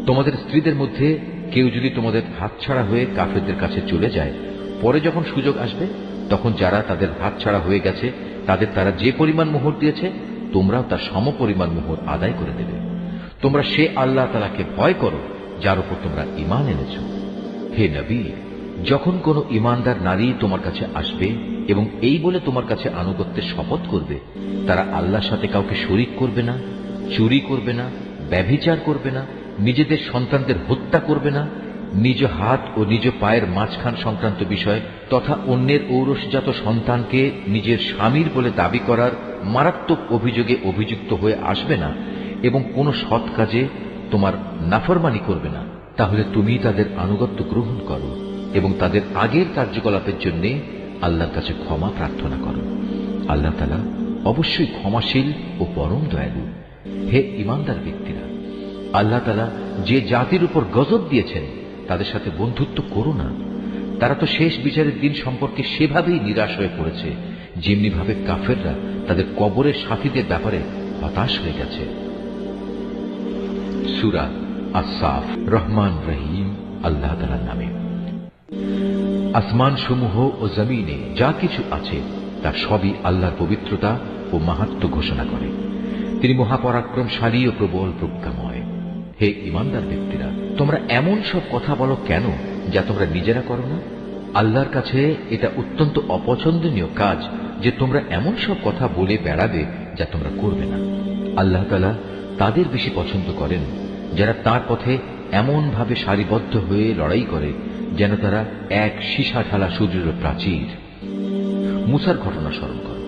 তোমাদের স্ত্রীদের মধ্যে কেউ যদি তোমাদের হাতছাড়া হয়ে কাফেরদের কাছে চলে যায়, পরে যখন সুযোগ আসবে তখন যারা তাদের হাতছাড়া হয়ে গেছে তাদের তারা যে পরিমাণ মোহর দিয়েছে তোমরাও তার সমপরিমাণ মোহর আদায় করে দেবে। তোমরা সে আল্লাহ তাআলাকে ভয় করো যার উপর তোমরা ঈমান এনেছ। হে নবী, যখন কোন ঈমানদার নারী তোমার কাছে আসবে এবং এই বলে তোমার কাছে আনুগত্যের শপথ করবে তারা আল্লাহর সাথে কাউকে শরীক করবে না, চুরি করবে না, ব্যভিচার করবে না, নিজেদের সন্তানদের হত্যা করবে না, নিজ হাত ও নিজ পায়ের মাঝখান সংক্রান্ত বিষয় তথা অন্যের ঔরসজাত সন্তানকে নিজের স্বামীর বলে দাবি করার মারাত্মক অভিযোগে অভিযুক্ত হয়ে আসবে না এবং কোন সৎ কাজে তোমার নাফরমানি করবে না, তাহলে তুমি তাদের আনুগত্য গ্রহণ করো এবং তাদের আগের কার্যকলাপের জন্য আল্লাহর কাছে ক্ষমা প্রার্থনা করো। আল্লাহ তাআলা অবশ্যই ক্ষমাশীল ও পরম দয়ালু। হে ঈমানদার ব্যক্তিরা, আল্লাহ তাআলা যে জাতির উপর গজব দিয়েছেন তাদের সাথে বন্ধুত্ব করো না। তারা তো শেষ বিচারের দিন সম্পর্কে সেভাবেই নিরাশ হয়ে পড়েছে যেমনি ভাবে কাফেররা তাদের কবরের সাথীদের ব্যাপারে হতাশ হয়ে গেছে। সূরা আস-সাফ। রহমান রহিম আল্লাহ তাআলার নামে। আসমান সমূহ ও জমিনে যা কিছু আছে তা সবই আল্লাহর পবিত্রতা ও মাহাত্ম্য ঘোষণা করে। তিনি মহাপরাক্রমশালী ও প্রবল প্রজ্ঞাময়। হে ঈমানদার ব্যক্তিরা, তোমরা এমন সব কথা বলো কেন যা তোমরা নিজেরা করো না? আল্লাহর কাছে এটা অত্যন্ত অপছন্দনীয় কাজ যে তোমরা এমন সব কথা বলে বেড়াবে যা তোমরা করবে না। আল্লাহ তাআলা তাদের বেশি পছন্দ করেন যারা তার পথে এমন ভাবে সারিবদ্ধ হয়ে লড়াই করে যেন তারা এক সীসা ঢালা সূর্যের প্রাচীর। মুসার ঘটনা স্মরণ করো।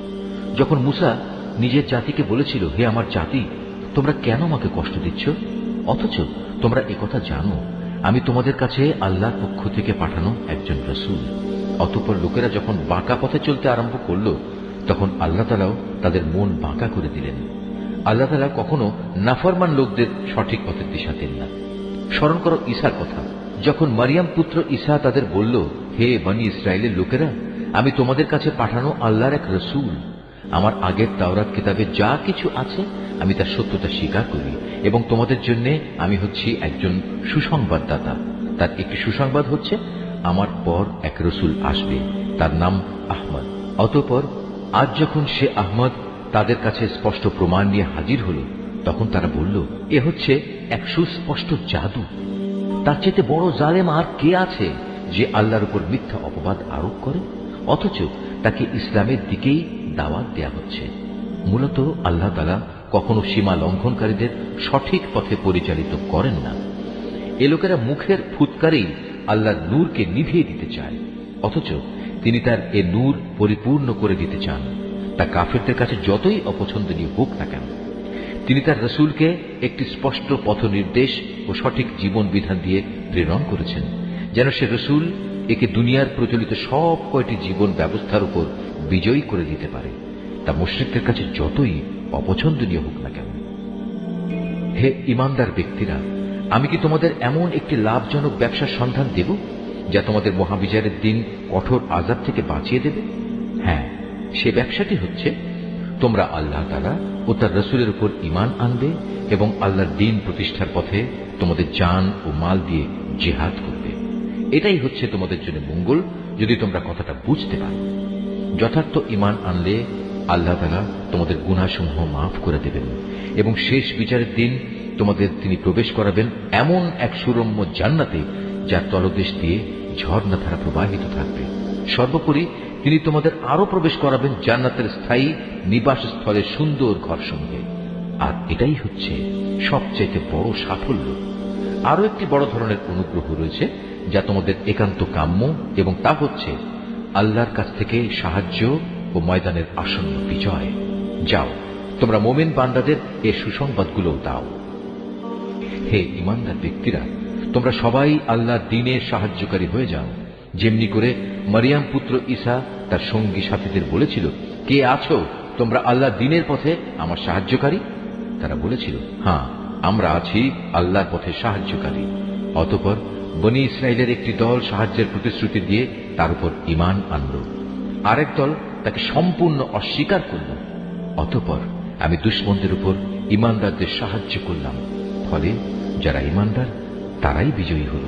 যখন মুসা নিজের জাতিকে বলেছিল, হে আমার জাতি, তোমরা কেন আমাকে কষ্ট দিচ্ছ, অথচ তোমরা একথা জানো আমি তোমাদের কাছে আল্লাহর পক্ষ থেকে পাঠানো একজন রাসূল। অতঃপর লোকেরা যখন বাঁকা পথে চলতে আরম্ভ করল তখন আল্লাহ তাআলাও তাদের মন বাঁকা করে দিলেন। আল্লাহ তাআলা কখনো নাফরমান লোকদের সঠিক পথের দিশা দেন না। স্মরণ করো ঈসার কথা। যখন মারিয়াম পুত্র ঈসা তাদের বলল, হে বনী ইসরায়েলের লোকেরা, আমি তোমাদের কাছে পাঠানো আল্লাহর এক রাসূল। আমার আগের তাওরাত কিতাবে যা কিছু আছে আমি তার সত্যতা স্বীকার করি এবং তোমাদের জন্য আমি হচ্ছি একজন সুসংবাদদাতা। তার একটি সুসংবাদ হচ্ছে, আমার পর এক রাসূল আসবে, তার নাম আহমদ। অতঃপর আজ যখন সে আহমদ তাদের কাছে স্পষ্ট প্রমাণ নিয়ে হাজির হল তখন তারা বলল, এ হচ্ছে এক সুস্পষ্ট জাদু। তার চেয়ে বড় জালেম আর কে আছে যে আল্লাহর উপর মিথ্যা অপবাদ আরোপ করে, অথচ তাকে ইসলামের দিকেই দাওয়াত দেয়া হচ্ছে। মূলত আল্লাহ তাআলা কখনো সীমা লঙ্ঘনকারীদের সঠিক পথে পরিচালিত করেন না। এ লোকেরা মুখের ফুৎকারেই আল্লাহর নূরকে নিভিয়ে দিতে চায়, অথচ তিনি তার এ নূর পরিপূর্ণ করে দিতে চান, তা কাফেরদের কাছে যতই অপছন্দনীয় হোক না কেন। তিনি তার রাসূলকে একটি স্পষ্ট পথ নির্দেশ ও সঠিক জীবন বিধান দিয়ে প্রেরণ করেছেন, যেন সে রাসূল একে দুনিয়ার প্রচলিত সব কয়টি জীবন ব্যবস্থার উপর বিজয়ী করে দিতে পারে, তা মুশরিকদের কাছে যতই অপছন্দনীয় হোক না কেন। হে ইমানদার ব্যক্তিরা, আমি কি তোমাদের এমন একটি লাভজনক ব্যবসার সন্ধান দেব যা তোমাদের মহাবিচারের দিন কঠোর আযাব থেকে বাঁচিয়ে দেবে? হ্যাঁ, সে ব্যবসাটি হচ্ছে তোমরা আল্লাহ তাআলা ও তার রাসূলের উপর ঈমান আনবে এবং আল্লাহর দ্বীন প্রতিষ্ঠার পথে তোমাদের জান ও মাল দিয়ে জিহাদ করবে। এটাই হচ্ছে তোমাদের জন্য মঙ্গল, যদি তোমরা কথাটা বুঝতে পারো। যথার্থ ঈমান আনলে আল্লাহ তাআলা তোমাদের গুনাহসমূহ মাফ করে দেবেন এবং শেষ বিচারের দিন তোমাদের তিনি প্রবেশ করাবেন এমন এক সুরম্য জান্নাতে যার তলদেশ দিয়ে ঝর্ণাধারা প্রবাহিত থাকবে। সর্বোপরি তিনি তোমাদের আরো প্রবেশ করাবেন জান্নাতের স্থায়ী নিবাসস্থলের সুন্দর ঘরসমূহে। আর এটাই হচ্ছে সবচেয়ে বড় সাফল্য। আরো একটি বড় ধরনের অনুগ্রহ রয়েছে যা তোমাদের একান্ত কাম্য, এবং তা হচ্ছে আল্লাহর কাছ থেকে সাহায্য ও ময়দানের আসন্ন বিজয়। যাও, তোমরা মোমেন বান্দাদের এ সুসংবাদগুলো দাও। হে ঈমানদার ব্যক্তিরা, তোমরা সবাই আল্লাহর দ্বীনের সাহায্যকারী হয়ে যাও, যেমনি করে মারিয়াম পুত্র ঈসা তার সঙ্গী সাথীদের বলেছিল, কে আছো তোমরা আল্লাহর দ্বীনের পথে আমার সাহায্যকারী? তারা বলেছিল, হ্যাঁ, আমরা আছি আল্লাহর পথে সাহায্যকারী। অতঃপর বনী ইসরায়েলের একটি দল সাহায্যের প্রতিশ্রুতি দিয়ে তার উপর ঈমান আনল, আরেক দল তাকে সম্পূর্ণ অস্বীকার করল। অতঃপর আমি দুশমনদের উপর ঈমানদারদের সাহায্য করলাম, ফলে যারা ঈমানদার তারাই বিজয়ী হল।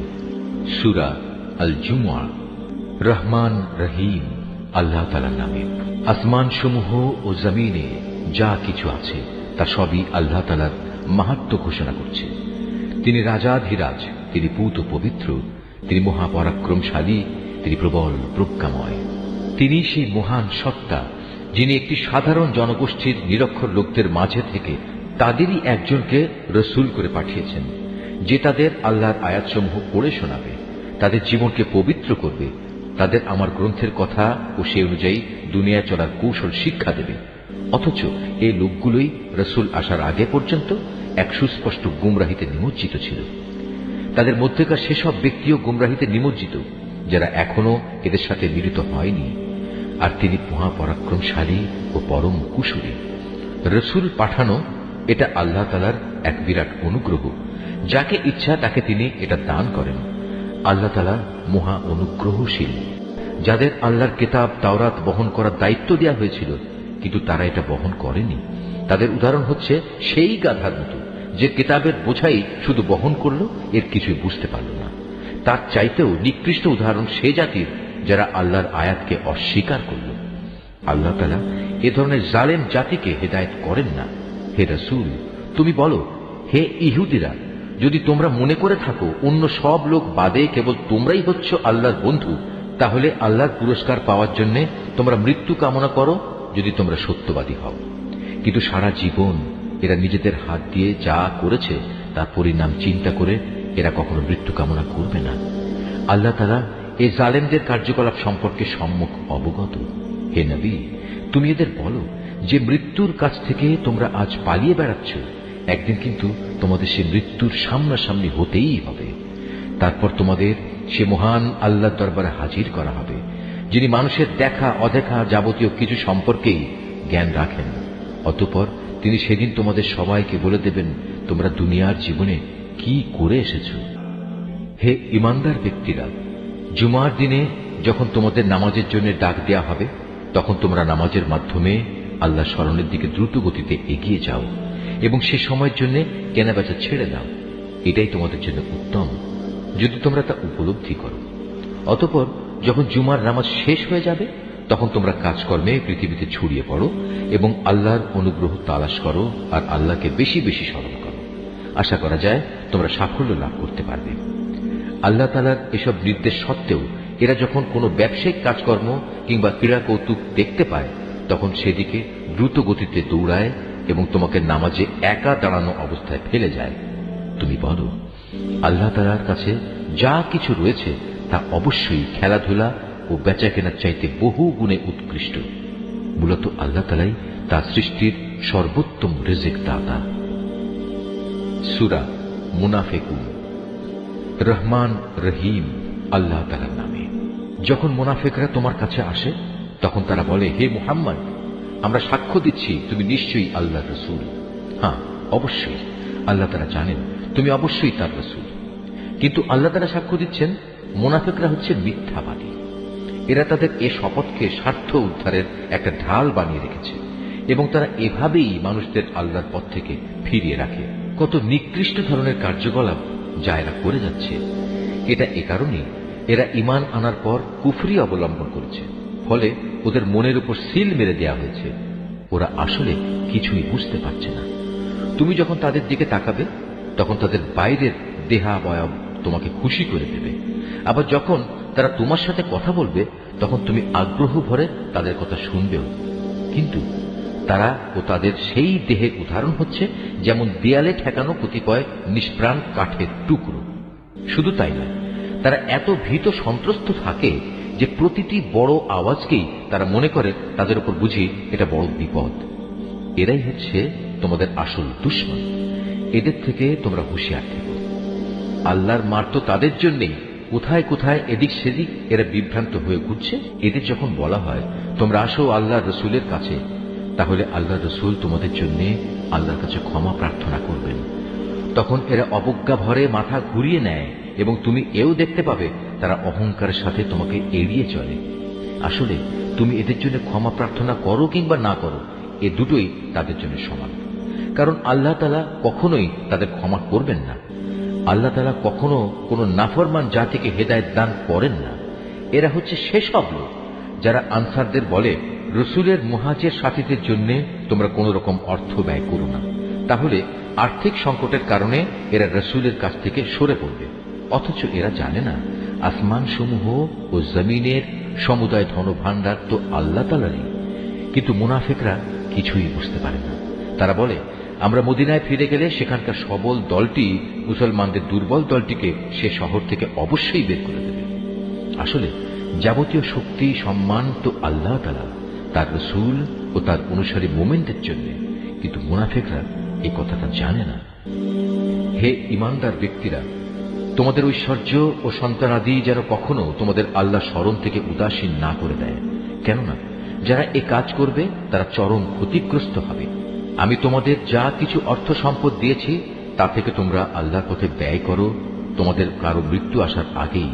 সূরা আল জুমআ। রহমান রহিম আল্লাহ তাআলার নামে। আসমান সমূহ ও জমিনে যা কিছু আছে তা সবই আল্লাহ তাআলার মাহাত্ম্য ঘোষণা করছে। তিনি রাজাধিরাজ, তিনি পূত পবিত্র, তিনি মহাপরাক্রমশালী, তিনি প্রবল প্রজ্ঞাময়। তিনি সেই মহান সত্তা যিনি একটি সাধারণ জনগোষ্ঠীর নিরক্ষর লোকদের মাঝে থেকে তাদেরই একজনকে রসূল করে পাঠিয়েছেন, যে তাদের আল্লাহর আয়াতসমূহ পড়ে শোনাবে, তাদের জীবনকে পবিত্র করবে, তাদের আমার গ্রন্থের কথা ও সে অনুযায়ী দুনিয়ায় চলার কৌশল শিক্ষা দেবে। অথচ এই লোকগুলোই রসূল আসার আগে পর্যন্ত এক সুস্পষ্ট গুমরাহিতে নিমজ্জিত ছিল। তাদের মধ্যেকার সেসব ব্যক্তিও গুমরাহিতে নিমজ্জিত যারা এখনো এদের সাথে মিলিত হয়নি। আর তিনি মহাপরাক্রমশালী ও পরম কুশলী। রসূল পাঠানো এটা আল্লাহ তাআলার এক বিরাট অনুগ্রহ। যাকে ইচ্ছা তাকে তিনি এটা দান করেন। আল্লাহ তাআলা মহা অনুগ্রহশীল। যাদের আল্লাহর কিতাব তাওরাত বহন করার দায়িত্ব দেওয়া হয়েছিল কিন্তু তারা এটা বহন করেনি, তাদের উদাহরণ হচ্ছে সেই গাধার মতো যে কিতাবের বোঝাই শুধু বহন করল, এর কিছুই বুঝতে পারল না। তার চাইতেও নিকৃষ্ট উদাহরণ সে জাতির যারা আল্লাহর আয়াতকে অস্বীকার করল। আল্লাহ তাআলা এ ধরনের জালেম জাতিকে হেদায়েত করেন না। হে রাসূল, তুমি বলো, হে ইহুদিরা, যদি তোমরা মনে করে থাকো অন্য সব লোক বাদে কেবল তোমরাই হচ্ছ আল্লাহর বন্ধু, তাহলে আল্লাহর পুরস্কার পাওয়ার জন্য তোমরা মৃত্যু কামনা করো যদি তোমরা সত্যবাদী হও। কিন্তু সারা জীবন এরা নিজেদের হাত দিয়ে যা করেছে তার পরিণাম চিন্তা করে এরা কখনো মৃত্যু কামনা করবে না। আল্লাহ তাআলা এই জালেমদের কার্যকলাপ সম্পর্কে সম্যক অবগত। হে নবী, তুমি এদের বলো যে মৃত্যুর কাছ থেকে তোমরা আজ পালিয়ে বেড়াচ্ছ, একদিন কিন্তু তোমাদের সে মৃত্যুর সামনাসামনি হতেই হবে। তারপর তোমাদের সে মহান আল্লাহর দরবারে হাজির করা হবে, যিনি মানুষের দেখা অদেখা যাবতীয় কিছু সম্পর্কেই জ্ঞান রাখেন। অতঃপর তিনি সেদিন তোমাদের সবাইকে বলে দেবেন তোমরা দুনিয়ার জীবনে কি করে এসেছ। হে ঈমানদার ব্যক্তিরা, জুমার দিনে যখন তোমাদের নামাজের জন্য ডাক দেয়া হবে, তখন তোমরা নামাজের মাধ্যমে আল্লাহ স্মরণের দিকে দ্রুত গতিতে এগিয়ে যাও এবং সে সময়ের জন্য কেনাবেচা ছেড়ে দাও। এটাই তোমাদের জন্য উত্তম, যদি তোমরা তা উপলব্ধি করো। অতঃপর যখন জুমার নামাজ শেষ হয়ে যাবে, তখন তোমরা কাজকর্মে পৃথিবীতে ছড়িয়ে পড়ো এবং আল্লাহর অনুগ্রহ তালাশ করো আর আল্লাহকে বেশি বেশি স্মরণ করো। আশা করা যায় তোমরা সাফল্য লাভ করতে পারবে। আল্লাহ তাআলার এসব নির্দেশ সত্ত্বেও এরা যখন কোনো ব্যবসায়িক কাজকর্ম কিংবা ক্রীড়া কৌতুক দেখতে পায়, তখন সেদিকে দ্রুত গতিতে দৌড়ায় এবং তোমাকে নামাজে একা দাঁড়ানো অবস্থায় ফেলে যায়। তুমি বলো, আল্লাহ তাআলার কাছে যা কিছু রয়েছে তা অবশ্যই খেলাধুলা ও বেচা কেনার চাইতে বহু গুণে উৎকৃষ্ট। মূলত আল্লাহ তাআলাই তার সৃষ্টির সর্বোত্তম রিজিক দাতা। সূরা মুনাফিকুন। রহমান রহিম আল্লাহ তাআলার নামে। যখন মুনাফিকরা তোমার কাছে আসে তখন তারা বলে, হে মুহাম্মদ, আমরা সাক্ষ্য দিচ্ছি তুমি নিশ্চয়ই আল্লাহর রাসূল। হ্যাঁ, অবশ্যই আল্লাহ তাআলা জানেন তুমি অবশ্যই তার রাসূল। কিন্তু আল্লাহ তাআলা সাক্ষ্য দিচ্ছেন মুনাফিকরা হচ্ছে মিথ্যাবাদী। এরা তাদের এ শপথকে স্বার্থ উদ্ধারের একটা ঢাল বানিয়ে রেখেছে এবং তারা এভাবেই মানুষদের আল্লাহর পথ থেকে ফিরিয়ে রাখে। কত নিকৃষ্ট ধরনের কার্যকলাপ যা এরা করে যাচ্ছে। এটা এ কারণেই এরা ঈমান আনার পর কুফরি অবলম্বন করেছে, ফলে ওদের মনের উপর সিল মেরে দেয়া হয়েছে। ওরা আসলে কিছুই বুঝতে পারছে না। তুমি যখন তাদের দিকে তাকাবে তখন তাদের বাইরের দেহাবয়ব তোমাকে খুশি করে দেবে, আবার যখন তারা তোমার সাথে কথা বলবে তখন তুমি আগ্রহ ভরে তাদের কথা শুনবেও। কিন্তু তারা ও তাদের সেই দেহের উদাহরণ হচ্ছে যেমন দেয়ালে ঠেকানো কতিপয় নিষ্প্রাণ কাঠের টুকরো। শুধু তাই না, তারা এত ভীত সন্ত্রস্ত থাকে যে প্রতিটি বড় আওয়াজকেই তারা মনে করে তাদের উপর বুঝি এটা বড় বিপদ। এরাই হচ্ছে তোমাদের আসল দুশমন। এদের থেকে তোমরা হুঁশিয়ার থেকো। আল্লাহর মার তো তাদের জন্যেই কোথায় কোথায় এদিক সেদিক এরা বিভ্রান্ত হয়ে ঘুরছে। এদের যখন বলা হয় তোমরা আসো আল্লাহর রসুলের কাছে, তাহলে আল্লাহর রসুল তোমাদের জন্য আল্লাহর কাছে ক্ষমা প্রার্থনা করবেন। তখন এরা অবজ্ঞা ভরে মাথা ঘুরিয়ে নেয় এবং তুমি এও দেখতে পাবে তারা অহংকারের সাথে তোমাকে এড়িয়ে চলে। আসলে তুমি এদের জন্য ক্ষমা প্রার্থনা করো কিংবা না করো, এ দুটোই তাদের জন্য সমান। কারণ আল্লাহ তাআলা কখনোই তাদের ক্ষমা করবেন না। আল্লাহ তাআলা কখনো কোনো নাফরমান জাতিকে হেদায়েত দান করেন না। এরা হচ্ছে সেসব লোক যারা আনসারদের বলে, রসুলের মুহাজির সাথীদের জন্য তোমরা কোন রকম অর্থ ব্যয় করো না, তাহলে আর্থিক সংকটের কারণে এরা রসুলের কাছ থেকে সরে পড়বে। অথচ এরা জানে না আসমান সমূহ ও জমিনের সমুদায় ধনভাণ্ডার তো আল্লাহ তাআলারই। কিন্তু মুনাফিকরা কিছুই বুঝতে পারে না। তারা বলে, আমরা মদিনায় ফিরে গেলে সেখানকার সবল দলটি মুসলমানদের দুর্বল দলটিকে সে শহর থেকে অবশ্যই বের করে দেবে। আসলে যাবতীয় শক্তি সম্মান তো আল্লাহ তাআলা, তার রসূল ও তার অনুসারী মুমিনদের জন্য। কিন্তু মুনাফিকরা এই কথাটা জানে না। হে ঈমানদার ব্যক্তিরা, তোমাদের ঐশ্বর্য ও সন্তানাদি যেন কখনো তোমাদের আল্লাহ স্মরণ থেকে উদাসীন না করে দেয়। কেননা যারা এ কাজ করবে তারা চরম ক্ষতিগ্রস্ত হবে। আমি তোমাদের যা কিছু অর্থ সম্পদ দিয়েছি তা থেকে তোমরা আল্লাহর পথে ব্যয় করো তোমাদের কারো মৃত্যু আসার আগেই।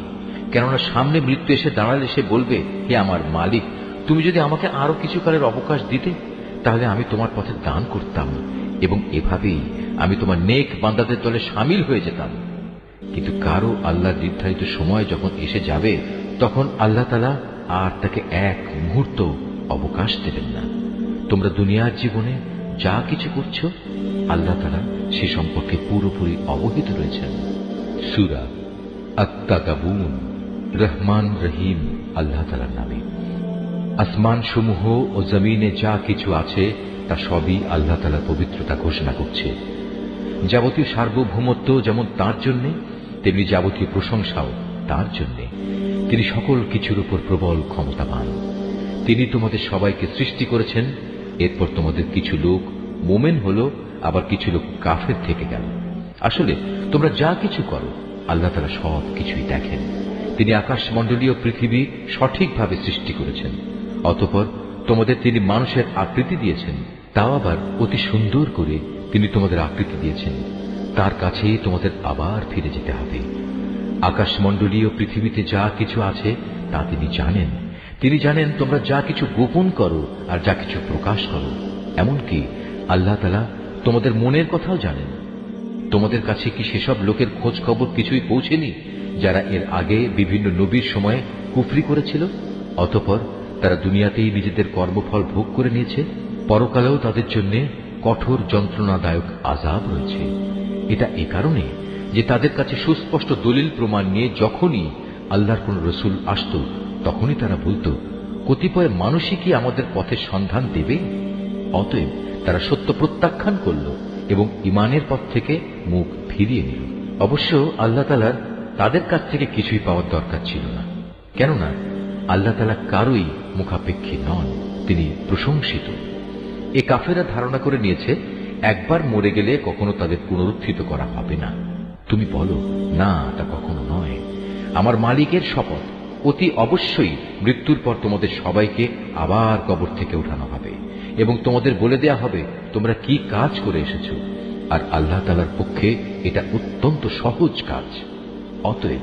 কেননা সামনে মৃত্যু এসে দাঁড়ালে সে বলবে, হে আমার মালিক, তুমি যদি আমাকে আরো কিছু কালের অবকাশ দিতে তাহলে আমি তোমার পথে দান করতাম এবং এভাবেই আমি তোমার নেক বান্দাদের দলে সামিল হয়ে যেতাম। কিন্তু কারো আল্লাহর নির্ধারিত সময় যখন এসে যাবে তখন আল্লাহ তাআলা আর তাকে এক মুহূর্ত অবকাশ দেবেন না। তোমরা দুনিয়ার জীবনে যা কিছু করছো আল্লাহ তাআলা সে সম্পর্কে পুরোপুরি অবহিত রয়েছেন। সূরা আত-তাগাবুন, রহমান রহিম আল্লাহ তাআলার নামে। আসমান সমূহ ও জমিনে যা কিছু আছে তা সবই আল্লাহ তাআলার পবিত্রতা ঘোষণা করছে। যাবতীয় সার্বভৌমত্ব যেমন তাঁর জন্য, তেমনি যাবতীয় প্রশংসাও তাঁর জন্য। তিনি সকল কিছুর উপর প্রবল ক্ষমতাবান। তিনি তোমাদের সবাইকে সৃষ্টি করেছেন। এরপর তোমাদের কিছু লোক মোমেন হলো, আবার কিছু লোক কাফের থেকে গেল। আসলে তোমরা যা কিছু করো আল্লাহ তাআলা সব কিছুই দেখেন। তিনি আকাশমণ্ডলীয় পৃথিবী সঠিকভাবে সৃষ্টি করেছেন। অতঃপর তোমাদের তিনি মানুষের আকৃতি দিয়েছেন, তাও আবার অতি সুন্দর করে তিনি তোমাদের আকৃতি দিয়েছেন। তার কাছে তোমাদের আবার ফিরে যেতে হবে। আকাশমণ্ডলীয় পৃথিবীতে যা কিছু আছে তা তিনি জানেন। তিনি জানেন তোমরা যা কিছু গোপন করো আর যা কিছু প্রকাশ করো। এমনকি আল্লাহ তাআলা তোমাদের মনের কথাও জানেন। তোমাদের কাছে কি সেসব লোকের খোঁজ খবর কিছুই পৌঁছেনি যারা এর আগে বিভিন্ন নবীর সময়ে কুফরি করেছিল? অতঃপর তারা দুনিয়াতেই নিজেদের কর্মফল ভোগ করে নিয়েছে। পরকালেও তাদের জন্য কঠোর যন্ত্রণাদায়ক আযাব রয়েছে। এটা এ কারণে যে তাদের কাছে সুস্পষ্ট দলিল প্রমাণ নিয়ে যখনই আল্লাহর কোন রসুল আসত তখনই তারা বলত, কতিপয় মানুষই কি আমাদের পথের সন্ধান দেবে? অতএব তারা সত্য প্রত্যাখ্যান করল এবং ঈমানের পথ থেকে মুখ ফিরিয়ে নিল। অবশ্য আল্লাহ তাআলার তাদের কাছ থেকে কিছুই পাওয়ার দরকার ছিল না, কেননা আল্লাহ তাআলা কারোই মুখাপেক্ষী নন, তিনি প্রশংসিত। এ কাফেররা ধারণা করে নিয়েছে একবার মরে গেলে কখনো তাদের পুনরুত্থিত করা হবে না। তুমি বলো, না, তা কখনো নয়। আমার মালিকের শপথ, অতি অবশ্যই মৃত্যুর পর তোমাদের সবাইকে আবার কবর থেকে উঠানো হবে এবং তোমাদের বলে দেয়া হবে তোমরা কি কাজ করে এসেছো। আর আল্লাহ তাআলার পক্ষে এটা অত্যন্ত সহজ কাজ। অতএব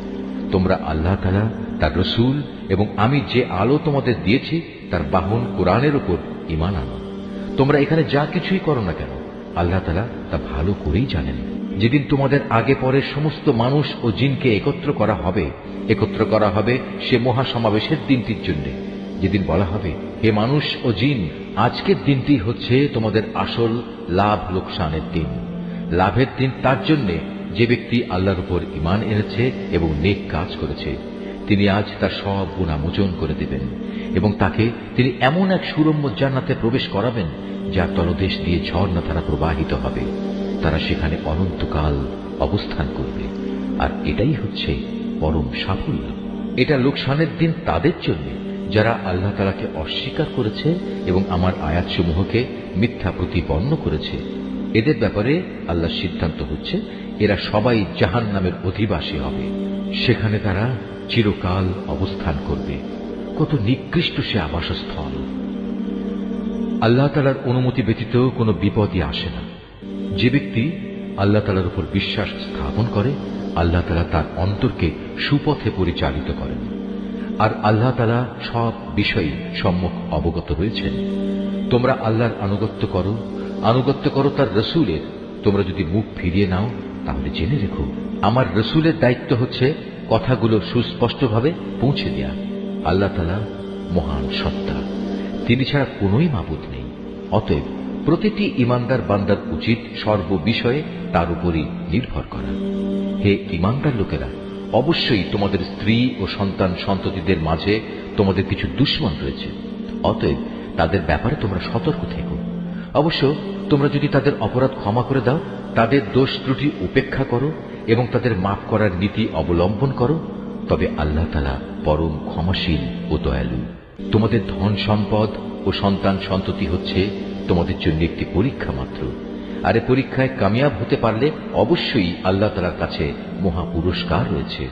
তোমরা আল্লাহ তাআলা, তার রসূল এবং আমি যে আলো তোমাদের দিয়েছি তার বাহন কোরআনের উপর ঈমান আনো। তোমরা এখানে যা কিছুই করো না কেন আল্লাহ তাআলা তা ভালো করেই জানেন। যেদিন তোমাদের আগে পরে সমস্ত মানুষ ও জিনকে একত্র করা হবে সে মহাসমাবেশের দিনটির জন্য, যেদিন বলা হবে, হে মানুষ ও জিন, আজকের দিনটি হচ্ছে তোমাদের আসল লাভ লোকসানের দিন। লাভের দিন তার জন্য যে ব্যক্তি আল্লাহর উপর ঈমান এনেছে এবং নেক কাজ করেছে। তিনি আজ তার সব গুনাহ মোচন করে দেবেন এবং তাকে তিনি এমন এক সুরম্য জান্নাতে প্রবেশ করাবেন যার তলদেশ দিয়ে ঝর্ণা ধারা প্রবাহিত হবে। তারা সেখানে অনন্তকাল অবস্থান করবে। আর এটাই হচ্ছে পরম সাফল্য। এটা লোকসানের দিন তাদের জন্য যারা আল্লাহ তাআলাকে অস্বীকার করেছে এবং আমার আয়াতসমূহকে মিথ্যা প্রতিপন্ন করেছে। এদের ব্যাপারে আল্লাহর সিদ্ধান্ত হচ্ছে এরা সবাই জাহান্নামের অধিবাসী হবে। সেখানে তারা চিরকাল অবস্থান করবে। কত নিকৃষ্ট সে আবাসস্থল! আল্লাহ তাআলার অনুমতি ব্যতীত কোনো বিপদই আসে না। যে ব্যক্তি আল্লাহ তাআলার উপর বিশ্বাস স্থাপন করে আল্লাহ তাআলা তার অন্তরকে সুপথে পরিচালিত করেন। আর আল্লাহ তাআলা সব বিষয়ে সম্যক অবগত রয়েছেন। তোমরা আল্লাহর আনুগত্য করো তার রসুলের। তোমরা যদি মুখ ফিরিয়ে নাও তাহলে জেনে রেখো আমার রসুলের দায়িত্ব হচ্ছে কথাগুলো সুস্পষ্টভাবে পৌঁছে দেয়া। আল্লাহ তাআলা মহান সত্তা, তিনি ছাড়া কোনোই মাবুদ নেই। অতএব প্রতিটি ঈমানদার বান্দার উচিত সর্ববিষয়ে তার উপরই নির্ভর করা। হে ঈমানদার লোকেরা, অবশ্যই তোমাদের স্ত্রী ও সন্তান সন্ততিদের মাঝে তোমাদের কিছু দুশমন রয়েছে। অতএব তাদের ব্যাপারে তোমরা সতর্ক থেকো। অবশ্য তোমরা যদি তাদের অপরাধ ক্ষমা করে দাও, তাদের দোষ ত্রুটি উপেক্ষা করো এবং তাদের মাফ করার নীতি অবলম্বন করো, তবে আল্লাহ তাআলা পরম ক্ষমাশীল ও দয়ালু। তোমাদের ধন সম্পদ ও সন্তান সন্ততি হচ্ছে তোমাদের জন্য একটি পরীক্ষা মাত্র। আর এই পরীক্ষায় কামিয়াব হতে পারলে অবশ্যই আল্লাহ তাআলার কাছে মহা পুরস্কার রয়েছে।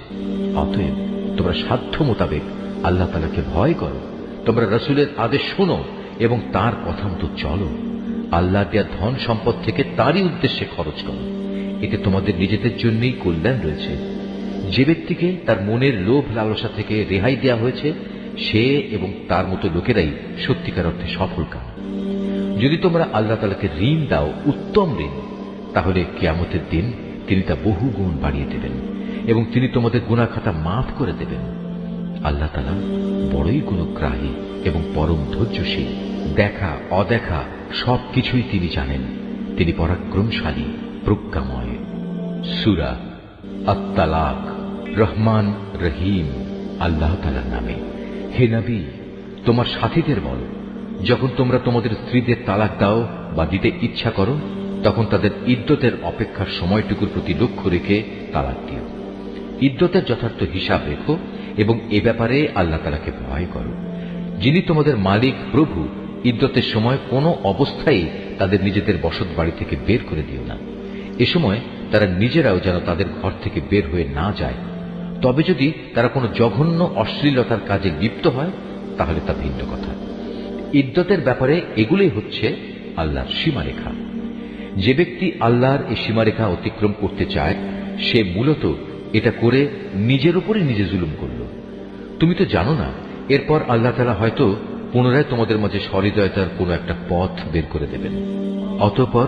অতএব তোমরা সাধ্য মোতাবেক আল্লাহ তাআলাকে ভয় করো। তোমরা রাসূলের আদেশ শোনো এবং তার কথা মতো চলো। আল্লাহ দেয়া ধন সম্পদ থেকে তারই উদ্দেশ্যে খরচ করো। এতে তোমাদের নিজেদের জন্যই কল্যাণ রয়েছে। যে ব্যক্তিকে তার মনের লোভ লালসা থেকে রেহাই দেয়া হয়েছে সে এবং তার মতো লোকেরাই সত্যিকার অর্থে সফল কাম। যদি তোমরা আল্লাহ তাআলাকে ঋণ দাও, উত্তম ঋণ, তাহলে কিয়ামতের দিন তিনি তা বহুগুণ বাড়িয়ে দেবেন এবং তিনি তোমাদের গুনাহ খাতা মাফ করে দেবেন। আল্লাহ তাআলা বড়ই গুণগ্রাহী এবং পরম ধৈর্যশীল। দেখা অদেখা সবকিছুই তিনি জানেন। তিনি পরাক্রমশালী, প্রজ্ঞাময়। সূরা আত-তালাক। রহমান রহিম আল্লাহ তাআলার নামে। হে নবী, তোমার সাথীদের বল, যখন তোমরা তোমাদের স্ত্রীদের তালাক দাও বা দিতে ইচ্ছা করো তখন তাদের ইদ্যতের অপেক্ষার সময়টুকুর প্রতি লক্ষ্য রেখে তালাক দিও। ইদ্যতের যথার্থ হিসাব রেখো এবং এ ব্যাপারে আল্লাহ তাআলাকে ভয় করো। যিনি তোমাদের মালিক প্রভু, ইদ্যতের সময় কোনো অবস্থায় তাদের নিজেদের বসত বাড়ি থেকে বের করে দিও না। এ সময় তারা নিজেরাও যেন তাদের ঘর থেকে বের হয়ে না যায়। তবে যদি তারা কোনো জঘন্য অশ্লীলতার কাজে লিপ্ত হয় তাহলে তা ভিন্ন কথা। ইদ্যতের ব্যাপারে এগুলোই হচ্ছে আল্লাহর সীমারেখা। যে ব্যক্তি আল্লাহর এই সীমারেখা অতিক্রম করতে চায় সে মূলত এটা করে নিজের উপরই নিজে জুলুম করল। তুমি তো জানো না, এরপর আল্লাহ তাআলা হয়তো পুনরায় তোমাদের মাঝে সহৃদয়তার কোনো একটা পথ বের করে দেবেন। অতঃপর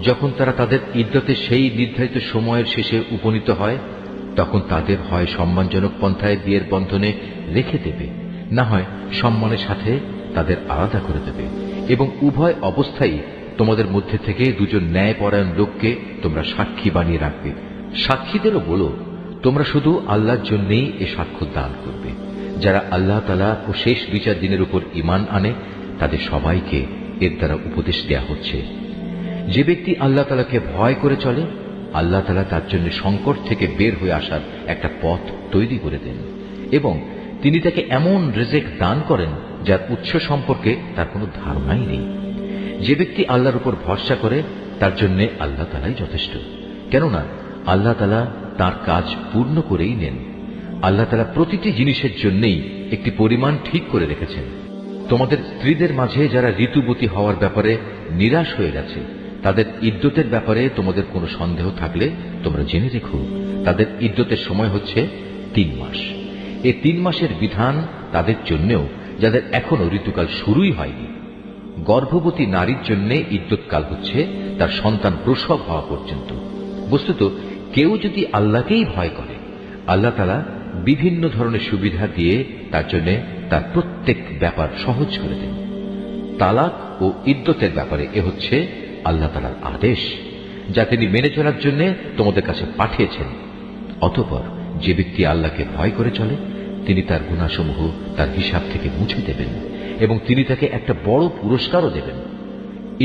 যখন তারা তাদের ইদ্যতের সেই নির্ধারিত সময়ের শেষে উপনীত হয় তখন তাদের হয় সম্মানজনক পন্থায় বিয়ের বন্ধনে রেখে দেবে, না হয় সম্মানের সাথে তাদের আলাদা করে দেবে এবং উভয় অবস্থায় তোমাদের মধ্যে থেকে দুজন ন্যায়পরায়ণ লোককে তোমরা সাক্ষী বানিয়ে রাখবে। সাক্ষীদেরও বলো, তোমরা শুধু আল্লাহর জন্যই এ সাক্ষ্য দান করবে। যারা আল্লাহ তাআলা ও শেষ বিচার দিনের উপর ঈমান আনে তাদের সবাইকে এর দ্বারা উপদেশ দেয়া হচ্ছে। যে ব্যক্তি আল্লাহ তাআলাকে ভয় করে চলে আল্লাহ তাআলা তার জন্য সংকট থেকে বের হয়ে আসার একটা পথ তৈরি করে দেন এবং তিনি তাকে এমন রিজিক দান করেন যার উৎস সম্পর্কে তার কোনো ধারণাই নেই। যে ব্যক্তি আল্লাহর উপর ভরসা করে তার জন্য আল্লাহ তাআলাই যথেষ্ট, কেননা আল্লাহ তাআলা তার কাজ পূর্ণ করেই নেন। আল্লাহ তাআলা প্রতিটি জিনিসের জন্যই একটি পরিমাণ ঠিক করে রেখেছেন। তোমাদের স্ত্রীদের মাঝে যারা ঋতুবতী হওয়ার ব্যাপারে নিরাশ হয়ে গেছে, তাদের ইদ্যতের ব্যাপারে তোমাদের কোনো সন্দেহ থাকলে তোমরা জেনে রেখো, তাদের ইদ্যতের সময় হচ্ছে 3 মাস। এই 3 মাসের বিধান তাদের জন্যেও যাদের এখনো ঋতুকাল শুরুই হয়নি। গর্ভবতী নারীর জন্য ইদ্যৎকাল হচ্ছে তার সন্তান প্রসব হওয়া পর্যন্ত। বস্তুত কেউ যদি আল্লাহকেই ভয় করে, আল্লাহ তাআলা বিভিন্ন ধরনের সুবিধা দিয়ে তার জন্য তার প্রত্যেক ব্যাপার সহজ করে দেন। তালাক ও ইদ্যতের ব্যাপারে এ হচ্ছে আল্লাহ তাআলার আদেশ, যা তিনি মেনে চলার জন্য তোমাদের কাছে পাঠিয়েছেন। অতঃপর যে ব্যক্তি আল্লাহকে ভয় করে চলে, তিনি তার গুনাহসমূহ তার হিসাব থেকে মুছে দেবেন এবং তিনি তাকে একটা বড় পুরস্কারও দেবেন।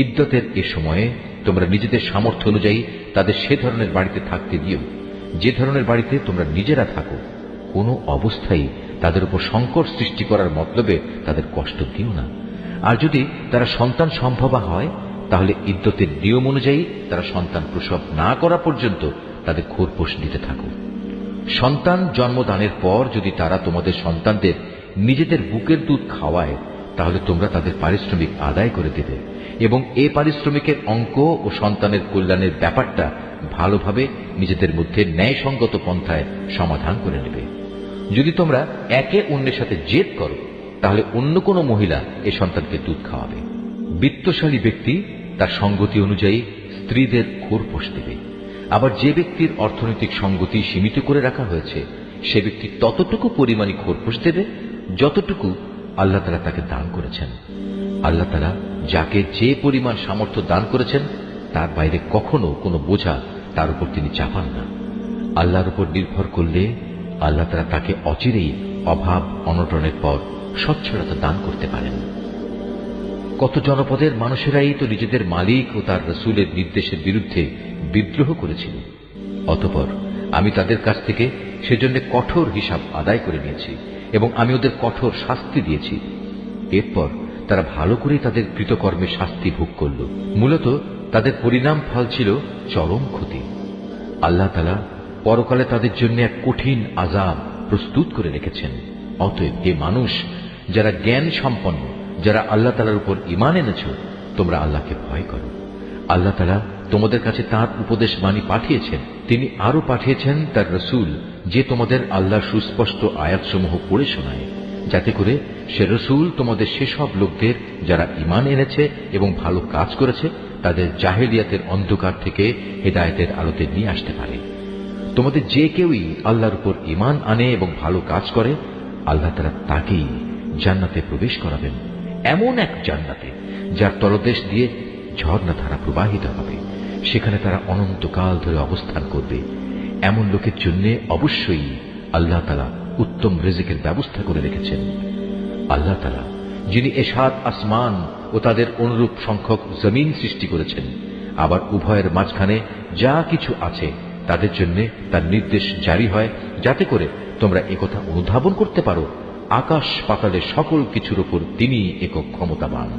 ইদ্যতের এ সময়ে তোমরা নিজেদের সামর্থ্য অনুযায়ী তাদের সে ধরনের বাড়িতে থাকতে দিও যে ধরনের বাড়িতে তোমরা নিজেরা থাকো। কোনো অবস্থায় তাদের উপর সংকট সৃষ্টি করার মতলবে তাদের কষ্ট দিও না। আর যদি তারা সন্তান সম্ভবা হয়, তাহলে ইদ্যতের নিয়ম অনুযায়ী তারা সন্তান প্রসব না করা পর্যন্ত তাদের খোরপোশ দিতে থাকো। সন্তান জন্মদানের পর যদি তারা তোমাদের সন্তানদের নিজেদের বুকের দুধ খাওয়ায়, তাহলে তোমরা তাদের পারিশ্রমিক আদায় করে দেবে এবং এ পারিশ্রমিকের অঙ্ক ও সন্তানের কল্যাণের ব্যাপারটা ভালোভাবে নিজেদের মধ্যে ন্যায়সঙ্গত পন্থায় সমাধান করে নেবে। যদি তোমরা একে অন্যের সাথে জেদ করো, তাহলে অন্য কোনো মহিলা এ সন্তানকে দুধ খাওয়াবে। বিত্তশালী ব্যক্তি তার সঙ্গতি অনুযায়ী স্ত্রীদের খোরপোশ দেবে। আবার যে ব্যক্তির অর্থনৈতিক সঙ্গতি সীমিত করে রাখা হয়েছে, সে ব্যক্তি ততটুকু পরিমাণই খোরপোশ দেবে যতটুকু আল্লাহ তাআলা তাকে দান করেছেন। আল্লাহ তাআলা যাকে যে পরিমাণ সামর্থ্য দান করেছেন, তার বাইরে কখনো কোনো বোঝা তার উপর তিনি চাপান না। আল্লাহর উপর নির্ভর করলে আল্লাহ তাআলা তাকে অচিরেই অভাব অনটনের পর সচ্ছলতা দান করতে পারেন। কত জনপদের মানুষেরাই তো নিজেদের মালিক ও তার রাসূলের নির্দেশের বিরুদ্ধে বিদ্রোহ করেছিল। অতঃপর আমি তাদের কাছ থেকে সেজন্য কঠোর হিসাব আদায় করে নিয়েছি এবং আমি ওদের কঠোর শাস্তি দিয়েছি। এরপর তারা ভালো করে তাদের কৃতকর্মের শাস্তি ভোগ করল। মূলত তাদের পরিণাম ফল ছিল চরম ক্ষতি। আল্লাহ তাআলা পরকালে তাদের জন্য এক কঠিন আযাব প্রস্তুত করে রেখেছেন। অতএব হে মানুষ, যারা জ্ঞান সম্পন্ন, যারা আল্লাহ তাআলার উপর ঈমান এনেছ, তোমরা আল্লাহকে ভয় করো। আল্লাহ তাআলা তোমাদের কাছে তাঁর উপদেশ বাণী পাঠিয়েছেন। তিনি আরো পাঠিয়েছেন তার রাসূল, যে তোমাদের আল্লাহর সুস্পষ্ট আয়াতসমূহ পড়ে শোনায়, যাতে করে সে রাসূল তোমাদের সেসব লোকদের যারা ঈমান এনেছে এবং ভালো কাজ করেছে, তাদের জাহেলিয়াতের অন্ধকার থেকে হেদায়েতের আলোতে নিয়ে আসতে পারে। তোমাদের যে কেউই আল্লাহর উপর ঈমান আনে এবং ভালো কাজ করে, আল্লাহ তাআলা তাকেই জান্নাতে প্রবেশ করাবেন, এমন এক জান্নাতে যার তলদেশ দিয়ে ঝর্ণাধারা প্রবাহিত হবে। সেখানে তারা অনন্তকাল ধরে অবস্থান করবে। এমন লোকের জন্য অবশ্যই আল্লাহ তাআলা উত্তম রিজিকের ব্যবস্থা করে রেখেছেন। আল্লাহ তাআলা যিনি এ 7 আসমান ও তাদের অনুরূপ সংখ্যক জমিন সৃষ্টি করেছেন, আবার উভয়ের মাঝখানে যা কিছু আছে তাদের জন্য তার নির্দেশ জারি হয়, যাতে করে তোমরা একথা অনুধাবন করতে পারো, আকাশ পাতালের সকল কিছুর উপর তিনি একক ক্ষমতাবান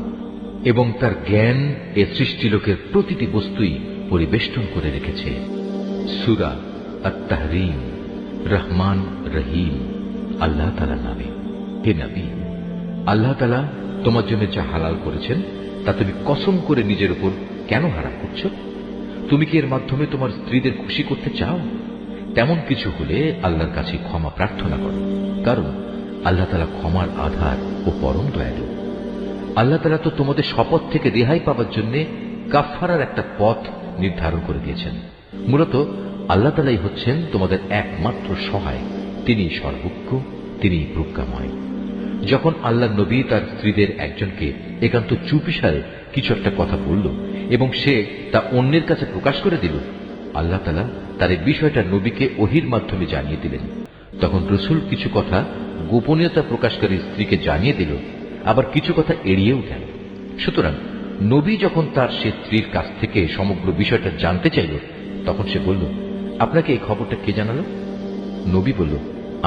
এবং তার জ্ঞান এ সৃষ্টিলোকের প্রতিটি বস্তুই পরিবেষ্টন করে রেখেছে। সূরা আত-তাহরীম, রহমান রহিম আল্লাহ তাআলার নামে। হে নবী, আল্লাহ তাআলা তোমার জন্য যা হালাল করেছেন তা তুমি কসম করে নিজের উপর কেন হারাম করছো? তুমি কি এর মাধ্যমে তোমার স্ত্রীদের খুশি করতে চাও? তেমন কিছু হলে আল্লাহর কাছে ক্ষমা প্রার্থনা করো, কারণ আল্লাহ তাআলা ক্ষমার আধার ও পরম দয়ালু। আল্লাহ তাআলা তো তোমাদের শপথ থেকে রেহাই পাওয়ার জন্য কাফফারার একটা পথ নির্ধারণ করে দিয়েছেন। মূলত আল্লাহ তাআলাই হচ্ছেন তোমাদের একমাত্র সহায়। তিনি সর্বজ্ঞ, তিনি প্রজ্ঞাময়। যখন আল্লাহ নবী তার স্ত্রীদের একজনকে একান্ত চুপিসারে কিছু একটা কথা বলল এবং সে তা অন্যের কাছে প্রকাশ করে দিল, আল্লাহ তাআলা তার এই বিষয়টা নবীকে ওহীর মাধ্যমে জানিয়ে দিলেন। তখন রাসূল কিছু কথা গোপনীয়তা প্রকাশকারী স্ত্রীকে জানিয়ে দিল, আবার কিছু কথা এড়িয়েও গেল। সুতরাং নবী যখন তার সে স্ত্রীর কাছ থেকে সমগ্র বিষয়টা জানতে চাইল, তখন সে বলল, আপনাকে এই খবরটা কে জানালো? নবী বলল,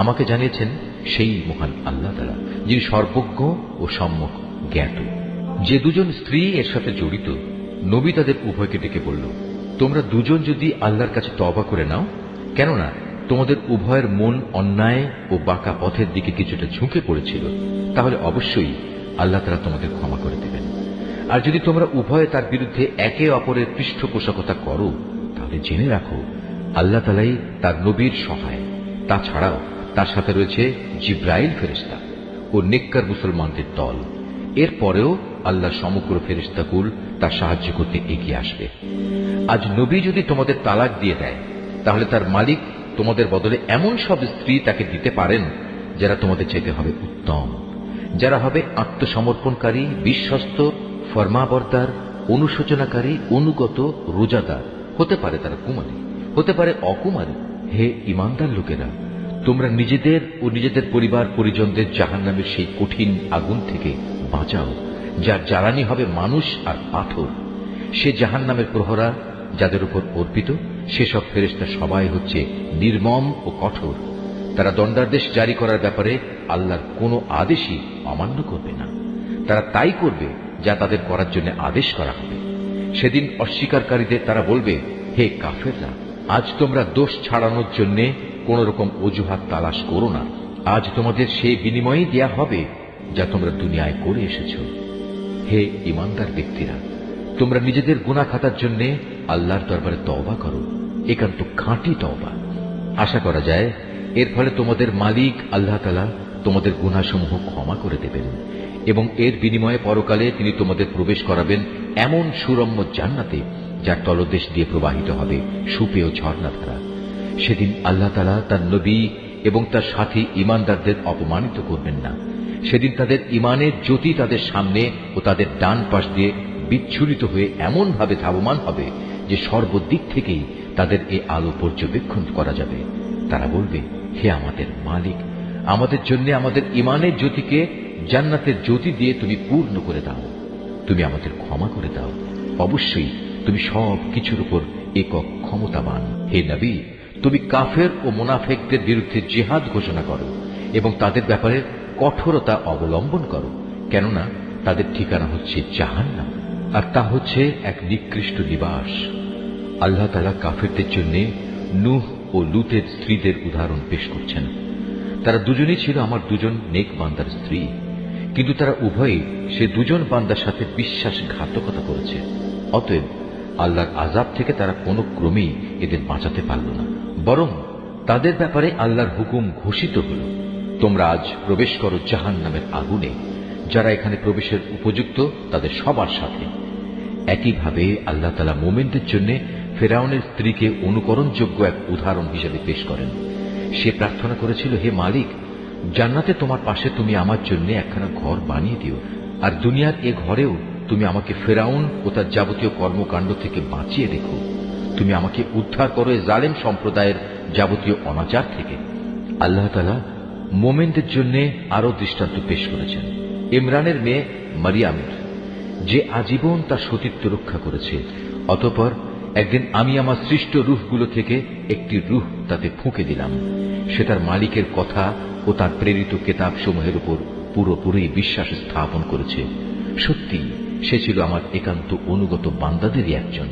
আমাকে জানিয়েছেন সেই মহান আল্লাহ তাআলা, যিনি সর্বজ্ঞ ও সম্যক জ্ঞাত। যে দুজন স্ত্রী এর সাথে জড়িত, নবী তাদের উভয়কে ডেকে বলল, তোমরা দুজন যদি আল্লাহর কাছে তওবা করে নাও, কেননা তোমাদের উভয়ের মন অন্যায় ও বাঁকা পথের দিকে কিছুটা ঝুঁকে পড়েছিল, তাহলে অবশ্যই আল্লাহ তাআলা তোমাদের ক্ষমা করে দেবেন। আর যদি তোমরা উভয়ে তার বিরুদ্ধে একে অপরের পৃষ্ঠপোষকতা করো, তাহলে জেনে রাখো আল্লাহ তাআলাই তার নবীর সহায়। তাছাড়াও তার সাথে রয়েছে জিব্রাইল ফেরেশতা ও নেককার মুসলমানদের দল। এরপরেও আল্লাহ সমগ্র ফেরেশতাকুল তার সাহায্য করতে এগিয়ে আসবে। আজ নবী যদি তোমাদের তালাক দিয়ে দেয়, তাহলে তার মালিক তোমাদের বদলে এমন সব স্ত্রী তাকে দিতে পারেন যারা তোমাদের চাইতে হবে উত্তম, যারা হবে আত্মসমর্পণকারী, বিশ্বস্ত, ফরমাবরদার, অনুশোচনাকারী, অনুগত, রোজাদার। হতে পারে তারা কুমারী, হতে পারে অকুমারী। হে ঈমানদার লোকেরা, তোমরা নিজেদের ও নিজেদের পরিবার পরিজনদের জাহান্নামের সেই কঠিন আগুন থেকে বাঁচাও, যার জ্বালানি হবে মানুষ আর পাথর। সে জাহান্নামের প্রহরা যাদের উপর অর্পিত, সেসব ফেরেশতা সবাই হচ্ছে নির্মম ও কঠোর। তারা দণ্ডাদেশ জারি করার ব্যাপারে আল্লাহর কোনো আদেশই অমান্য করবে না। তারা তাই করবে যা তাদের করার জন্য আদেশ করা হবে। সেদিন অস্বীকারীদের তারা বলবে, হে কাফেররা, আজ তোমরা দোষ ছাড়ানোর জন্য কোন রকম অজুহাত তালাশ করো না। আজ তোমাদের সেই বিনিময়ই দেয়া হবে যা তোমরা দুনিয়ায় করে এসেছ। হে ঈমানদার ব্যক্তিরা, তোমরা নিজেদের গুনাহ খাতার জন্য আল্লাহর দরবারে তওবা করো, একান্ত খাঁটি তওবা। আশা করা যায় এর ফলে তোমাদের মালিক আল্লাহ তাআলা তোমাদের গুনাহসমূহ ক্ষমা করে দেবেন এবং এর বিনিময়ে পরকালে তিনি তোমাদের প্রবেশ করাবেন এমন সুরম্য জান্নাতে, যার তলদেশ দিয়ে প্রবাহিত হবে সুপেয় ঝর্ণাধারা। সেদিন আল্লাহ তাআলা তার নবী এবং তার সাথী ঈমানদারদের অপমানিত করবেন না। সেদিন তাদের ঈমানের জ্যোতি তাদের সামনে ও তাদের ডান পাশ দিয়ে বিচ্ছুরিত হয়ে এমন ভাবে ধাবমান হবে যে সর্বদিক থেকেই তাদের এ আলো পর্যবেক্ষণ করা যাবে। তারা বলবে, হে আমাদের মালিক, আমাদের জন্য আমাদের ঈমানের জ্যোতিকে জান্নাতের জ্যোতি দিয়ে তুমি পূর্ণ করে দাও। তুমি আমাদের ক্ষমা করে দাও। অবশ্যই তুমি সব কিছুর উপর একক ক্ষমতাবান। হে নবী, তুমি কাফের ও মুনাফিকদের বিরুদ্ধে জিহাদ ঘোষণা করো এবং তাদের ব্যাপারে কঠোরতা অবলম্বন করো, কেননা তাদের ঠিকানা হচ্ছে জাহান্নাম, আর তা হচ্ছে এক নিকৃষ্ট নিবাস। আল্লাহ তাআলা কাফেরদের জন্য নূহ ও লূতের স্ত্রীদের উদাহরণ পেশ করছেন। তারা দুজনেই ছিল আমার দুজন নেক বান্দার স্ত্রী, কিন্তু তারা উভয়ই সে দুজন বান্দার সাথে বিশ্বাসঘাতকতা করেছে। অতএব আল্লাহর আযাব থেকে তারা কোনো ক্রমেই এদের বাঁচাতে পারল না, বরং তাদের ব্যাপারে আল্লাহর হুকুম ঘোষিত হল, তোমরা আজ প্রবেশ করো জাহান্নামের আগুনে। যারা এখানে প্রবেশের উপযুক্ত তাদের সবার সাথে। একইভাবে আল্লাহ তাআলা মুমিনদের জন্য ফেরাউনের স্ত্রীকে অনুকরণযোগ্য এক উদাহরণ হিসেবে পেশ করেন। সে প্রার্থনা করেছিল, হে মালিক, জান্নাতে তোমার পাশে তুমি আমার জন্য একখানা ঘর বানিয়ে দিও, আর দুনিয়ার এ ঘরেও তুমি আমাকে ফেরাউন ও তার যাবতীয় কর্মকাণ্ড থেকে বাঁচিয়ে রেখো। তুমি আমাকে উদ্ধার করো এ জালেম সম্প্রদায়ের যাবতীয় অনাচার থেকে। আল্লাহ তাআলা মুমিনদের জন্য আরো দৃষ্টান্ত পেশ করেছেন ইমরানের মেয়ে মারিয়ামের, যে আজীবন তার সতীত্ব রক্ষা করেছে। অতঃপর একদিন আমি আমার সৃষ্ট রূহগুলো থেকে একটি রূহ তাতে ফুঁকে দিলাম। সে তার মালিকের কথা ও তার প্রেরিত কিতাব সমূহের উপর পুরোপুরি বিশ্বাস স্থাপন করেছে। সত্যি সে ছিল আমার একান্ত অনুগত বান্দাদেরই একজন।